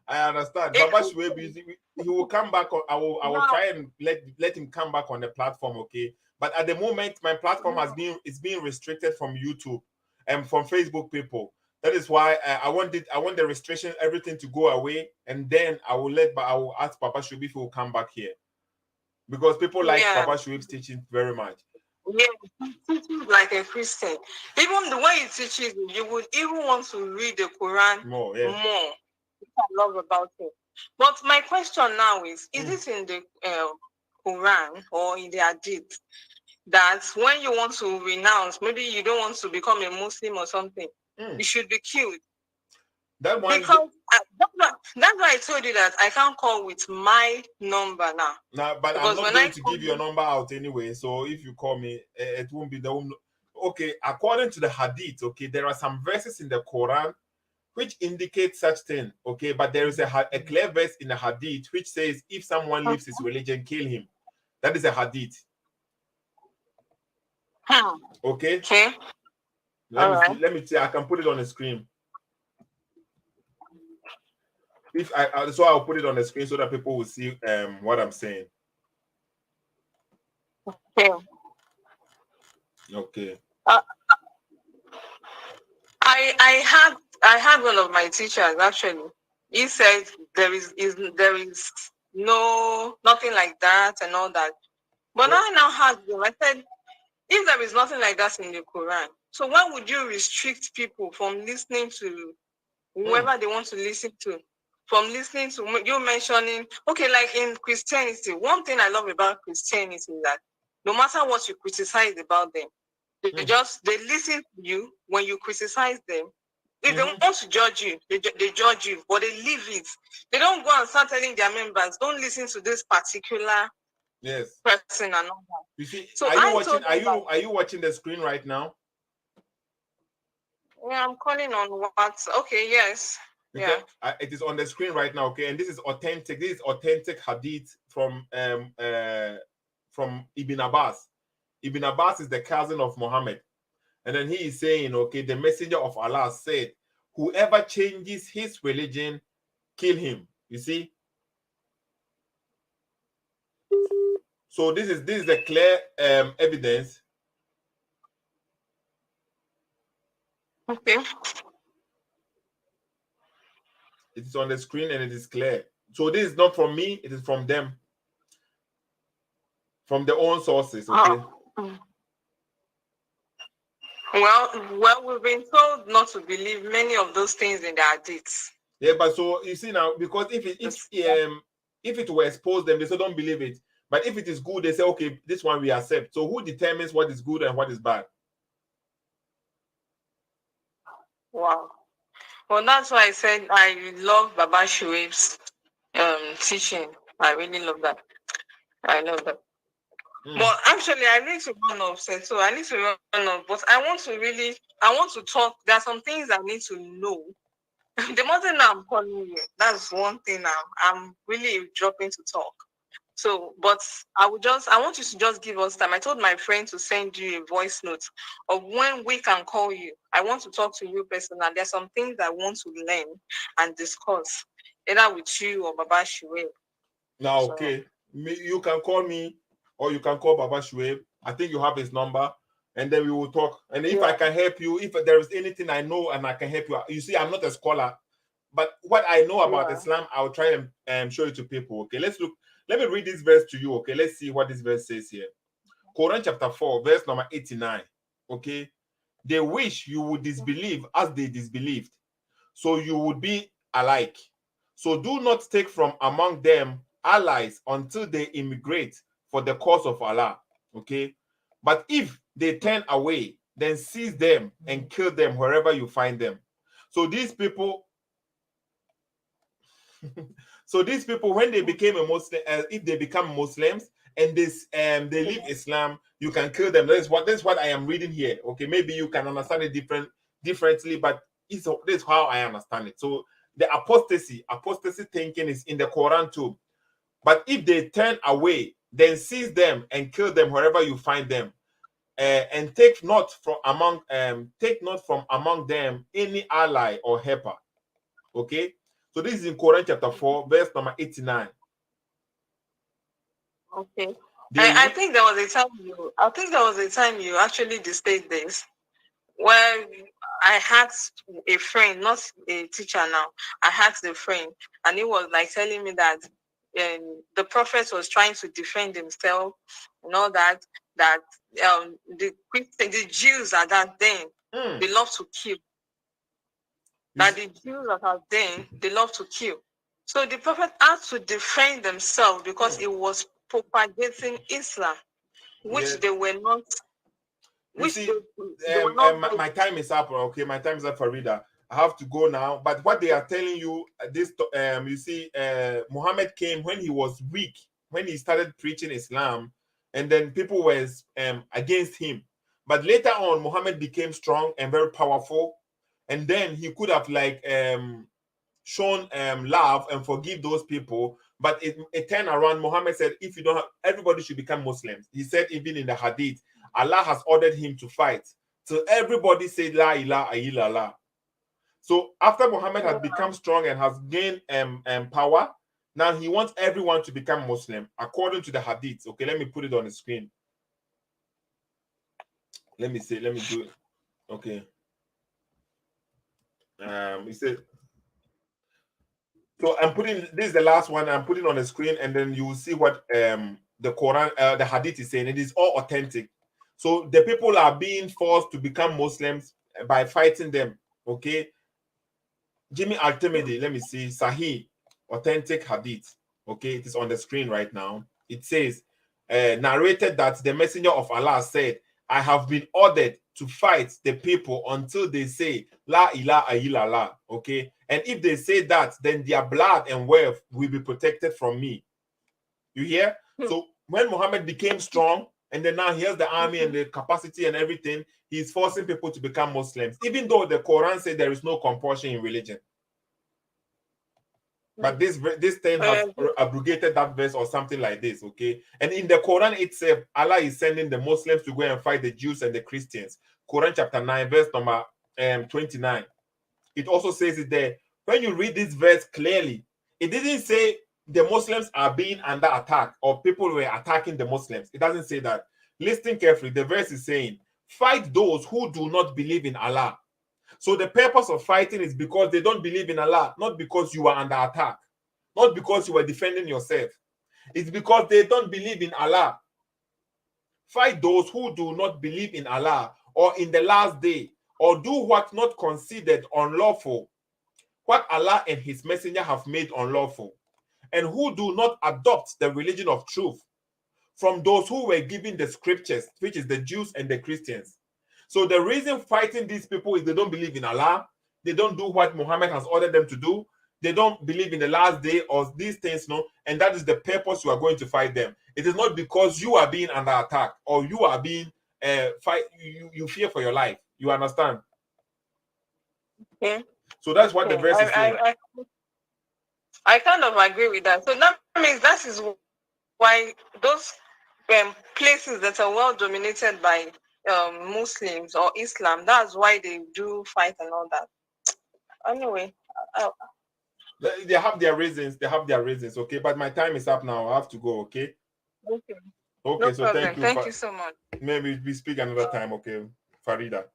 I understand. Baba Shueb, he will come back. I will try and let him come back on the platform, okay? But at the moment, my platform is being restricted from YouTube and from Facebook people. That is why I want the restriction, everything to go away, and then I will ask Papa Shubi if he will come back here, because people like Papa Shuib's teaching very much. Yeah, he teaches like a Christian. Even the way he teaches, you would even want to read the Quran more. Which I love about it. But my question now is it in the Quran or in the Hadith that when you want to renounce, maybe you don't want to become a Muslim or something, you should be killed? That one, because that's why I told you that I can't call with my number now. Nah, but because I'm not going to give your number out anyway. So if you call me, it won't be the okay. According to the Hadith, okay, there are some verses in the Quran which indicate such thing, okay, but there is a clear verse in the Hadith which says if someone leaves his religion, kill him. That is a Hadith. Okay. Let me see. I can put it on the screen. So I'll put it on the screen so that people will see what I'm saying. Okay. I had one of my teachers actually. He said there is nothing like that and all that. But I now had them. I said, if there is nothing like that in the Quran, so why would you restrict people from listening to whoever they want to listen to? From listening to you mentioning, okay, like in Christianity, one thing I love about Christianity is that no matter what you criticize about them, they listen to you when you criticize them. If they want to judge you, they judge you, but they leave it. They don't go and start telling their members, don't listen to this particular person and all that. You see, so are you watching the screen right now? Yeah, I'm calling on what? Okay, yes. Okay. Yeah. It is on the screen right now, okay? And this is authentic. This is authentic hadith from Ibn Abbas. Ibn Abbas is the cousin of Muhammad. And then he is saying, okay, the messenger of Allah said, whoever changes his religion, kill him. You see? So this is the clear evidence. Okay. It is on the screen and it is clear. So this is not from me, it is from them. From their own sources, okay? Well, we've been told not to believe many of those things in the hadiths. Yeah, but so you see now, because if it were exposed them, they say don't believe it. But if it is good, they say, okay, this one we accept. So who determines what is good and what is bad? Wow. Well, that's why I said I love Baba Shuib's teaching. I really love that. I love that. But actually, I need to run off, so I need to run off. But I want to talk. There are some things I need to know. The more thing I'm calling you, that's one thing I'm really dropping to talk. So, but I want you to just give us time. I told my friend to send you a voice note of when we can call you. I want to talk to you personally. There's some things I want to learn and discuss, either with you or Baba Shuib. Now, okay, you can call me or you can call Baba Shuib. I think you have his number, and then we will talk. And if I can help you, if there is anything I know and I can help you, you see, I'm not a scholar, but what I know about Islam, I'll try and show it to people. Okay, let's look. Let me read this verse to you, okay? Let's see what this verse says here. Quran chapter 4, verse number 89, okay? They wish you would disbelieve as they disbelieved, so you would be alike. So do not take from among them allies until they immigrate for the cause of Allah, okay? But if they turn away, then seize them and kill them wherever you find them. So these people... So these people, when they became a Muslim, if they become Muslims and they leave Islam, you can kill them. That's what I am reading here. Okay, maybe you can understand it differently, but this is how I understand it. So the apostasy thinking is in the Quran too. But if they turn away, then seize them and kill them wherever you find them, and take not from among them any ally or helper. Okay. So this is in Quran chapter 4, verse number 89. Okay. I think there was a time you actually displayed this. Well, I asked a friend, not a teacher now. I asked a friend, and he was like telling me that the prophet was trying to defend himself and all that. That the Jews at that then they love to kill. That the Jews at that then they love to kill. So the prophet had to defend themselves because it was propagating Islam, which they were not. You see, my time is up. Okay, my time is up for reader. I have to go now. But what they are telling you, this you see, Muhammad came when he was weak, when he started preaching Islam, and then people were against him. But later on, Muhammad became strong and very powerful, and then he could have like shown love and forgive those people. But it turned around. Muhammad said, if you don't have, everybody should become Muslims. He said even in the hadith, Allah has ordered him to fight. So everybody said La ilaha illallah. So after Muhammad has become strong and has gained power, now he wants everyone to become Muslim according to the hadith. Okay, let me put it on the screen. Let me do it. Okay. He said, so I'm putting, this is the last one, I'm putting on the screen, and then you will see what the Quran, the hadith is saying. It is all authentic. So the people are being forced to become Muslims by fighting them. Okay. Jimmy Al-Tirmidhi, let me see, Sahih, authentic hadith. Okay, it is on the screen right now. It says, narrated that the messenger of Allah said, I have been ordered to fight the people until they say La ilaha illallah. Okay, and if they say that, then their blood and wealth will be protected from me. You hear? So when Muhammad became strong, and then now he has the army and the capacity and everything, he's forcing people to become Muslims, even though the Quran said there is no compulsion in religion. But this thing has abrogated that verse or something like this, okay? And in the Quran itself, Allah is sending the Muslims to go and fight the Jews and the Christians. Quran chapter 9, verse number 29. It also says it there. When you read this verse clearly, it didn't say the Muslims are being under attack or people were attacking the Muslims. It doesn't say that. Listen carefully. The verse is saying, fight those who do not believe in Allah. So the purpose of fighting is because they don't believe in Allah, not because you are under attack, not because you are defending yourself. It's because they don't believe in Allah. Fight those who do not believe in Allah or in the last day, or do what not considered unlawful, what Allah and his messenger have made unlawful, and who do not adopt the religion of truth from those who were given the scriptures, which is the Jews and the Christians. So the reason fighting these people is they don't believe in Allah, they don't do what Muhammad has ordered them to do, they don't believe in the last day or these things, no, and that is the purpose you are going to fight them. It is not because you are being under attack or you are being you fear for your life. You understand? Okay. So that's what the verse is saying. I kind of agree with that. So that means that is why those places that are well dominated by Muslims or Islam, that's why they do fight and all that. Anyway, they have their reasons. They have their reasons. Okay, but my time is up now. I have to go. Okay. Okay. Okay. No So problem. thank you so much. Maybe we speak another time. Okay, Farida.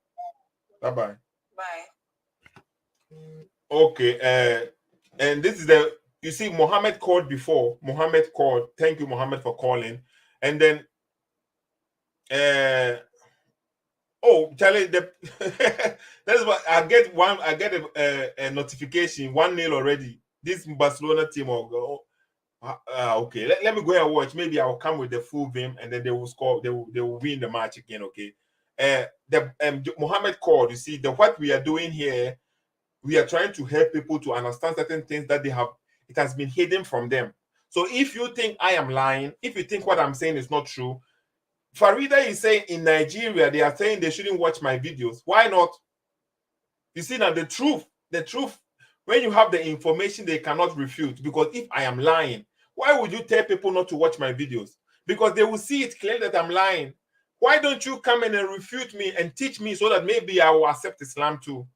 Bye bye. Bye. Okay. And this is the, you see, Muhammad called before. Muhammad called. Thank you, Muhammad, for calling. And then oh, Charlie, that's what I get. I get a notification 1-0 already. This Barcelona team will go. Okay, let me go and watch. Maybe I'll come with the full vim, and then they will score. They will win the match again. Okay. Muhammad called. You see, what we are doing here, we are trying to help people to understand certain things that they have. It has been hidden from them. So if you think I am lying, if you think what I'm saying is not true, Farida is saying in Nigeria, they are saying they shouldn't watch my videos. Why not? You see, now the truth, when you have the information, they cannot refute. Because if I am lying, why would you tell people not to watch my videos? Because they will see it clear that I'm lying. Why don't you come in and refute me and teach me so that maybe I will accept Islam too?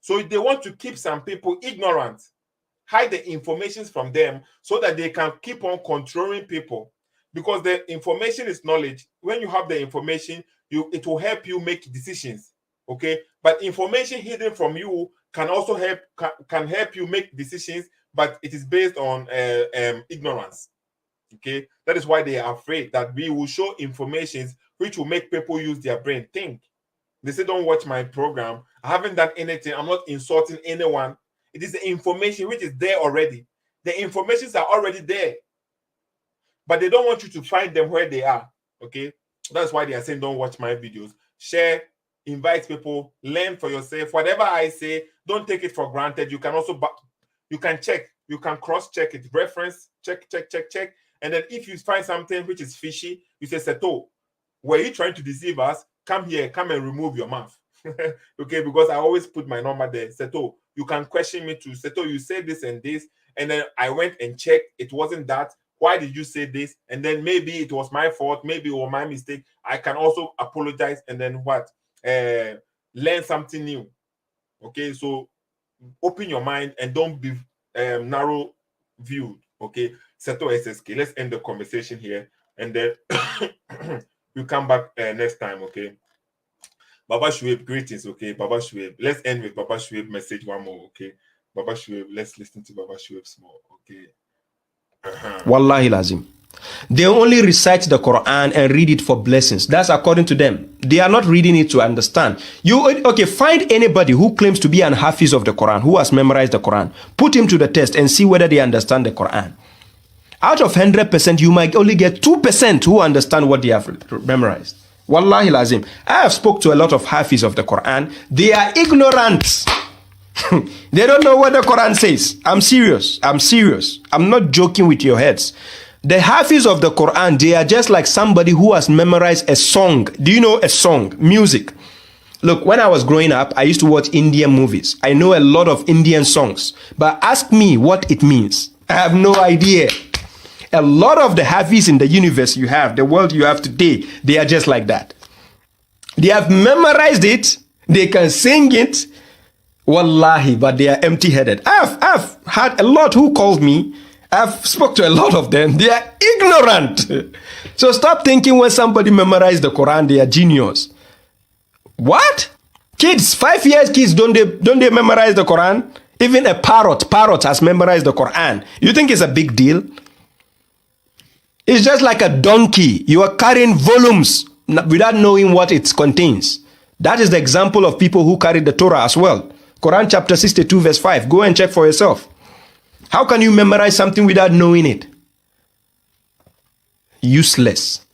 So they want to keep some people ignorant, hide the information from them so that they can keep on controlling people. Because the information is knowledge. When you have the information, it will help you make decisions. Okay, but information hidden from you can also help you make decisions, but it is based on ignorance. Okay, that is why they are afraid that we will show information which will make people use their brain, think. They say, don't watch my program. I haven't done anything. I'm not insulting anyone. It is the information which is there already. The informations are already there, but they don't want you to find them where they are. Okay, that's why they are saying, don't watch my videos. Share, invite people, learn for yourself. Whatever I say, don't take it for granted. You can also, you can check, you can cross-check it, reference, check. And then if you find something which is fishy, you say, Seto, were you trying to deceive us? Come here, come and remove your mouth. Okay, because I always put my number there. Seto, you can question me too. Seto, you said this and this, and then I went and checked. It wasn't that. Why did you say this? And then maybe it was my fault. Maybe it was my mistake. I can also apologize and then what? Learn something new. Okay, so open your mind and don't be narrow viewed. Okay, Seto SSK. Let's end the conversation here, and then we'll come back next time. Okay, Baba Shuib, greetings. Okay, Baba Shuib. Let's end with Baba Shuib message one more. Okay, Baba Shuib. Let's listen to Baba Shuib small. Okay. Wallahi lazim. They only recite the Quran and read it for blessings. That's according to them. They are not reading it to understand. Okay, find anybody who claims to be an Hafiz of the Quran, who has memorized the Quran. Put him to the test and see whether they understand the Quran. Out of 100%, you might only get 2% who understand what they have memorized. Wallahi lazim. I have spoke to a lot of Hafiz of the Quran. They are ignorant. They don't know what the Quran says. I'm serious. I'm not joking with your heads. The Hafiz of the Quran, they are just like somebody who has memorized a song. Do you know a song? Music. Look, when I was growing up, I used to watch Indian movies. I know a lot of Indian songs. But ask me what it means. I have no idea. A lot of the Hafiz in the universe you have, the world you have today, they are just like that. They have memorized it. They can sing it. Wallahi, but they are empty-headed. I've had a lot who called me. I've spoke to a lot of them. They are ignorant. So stop thinking when somebody memorized the Quran, they are genius. What? Kids, 5 years kids, don't they memorize the Quran? Even a parrot has memorized the Quran. You think it's a big deal? It's just like a donkey. You are carrying volumes without knowing what it contains. That is the example of people who carry the Torah as well. Quran chapter 62 verse 5. Go and check for yourself. How can you memorize something without knowing it? Useless.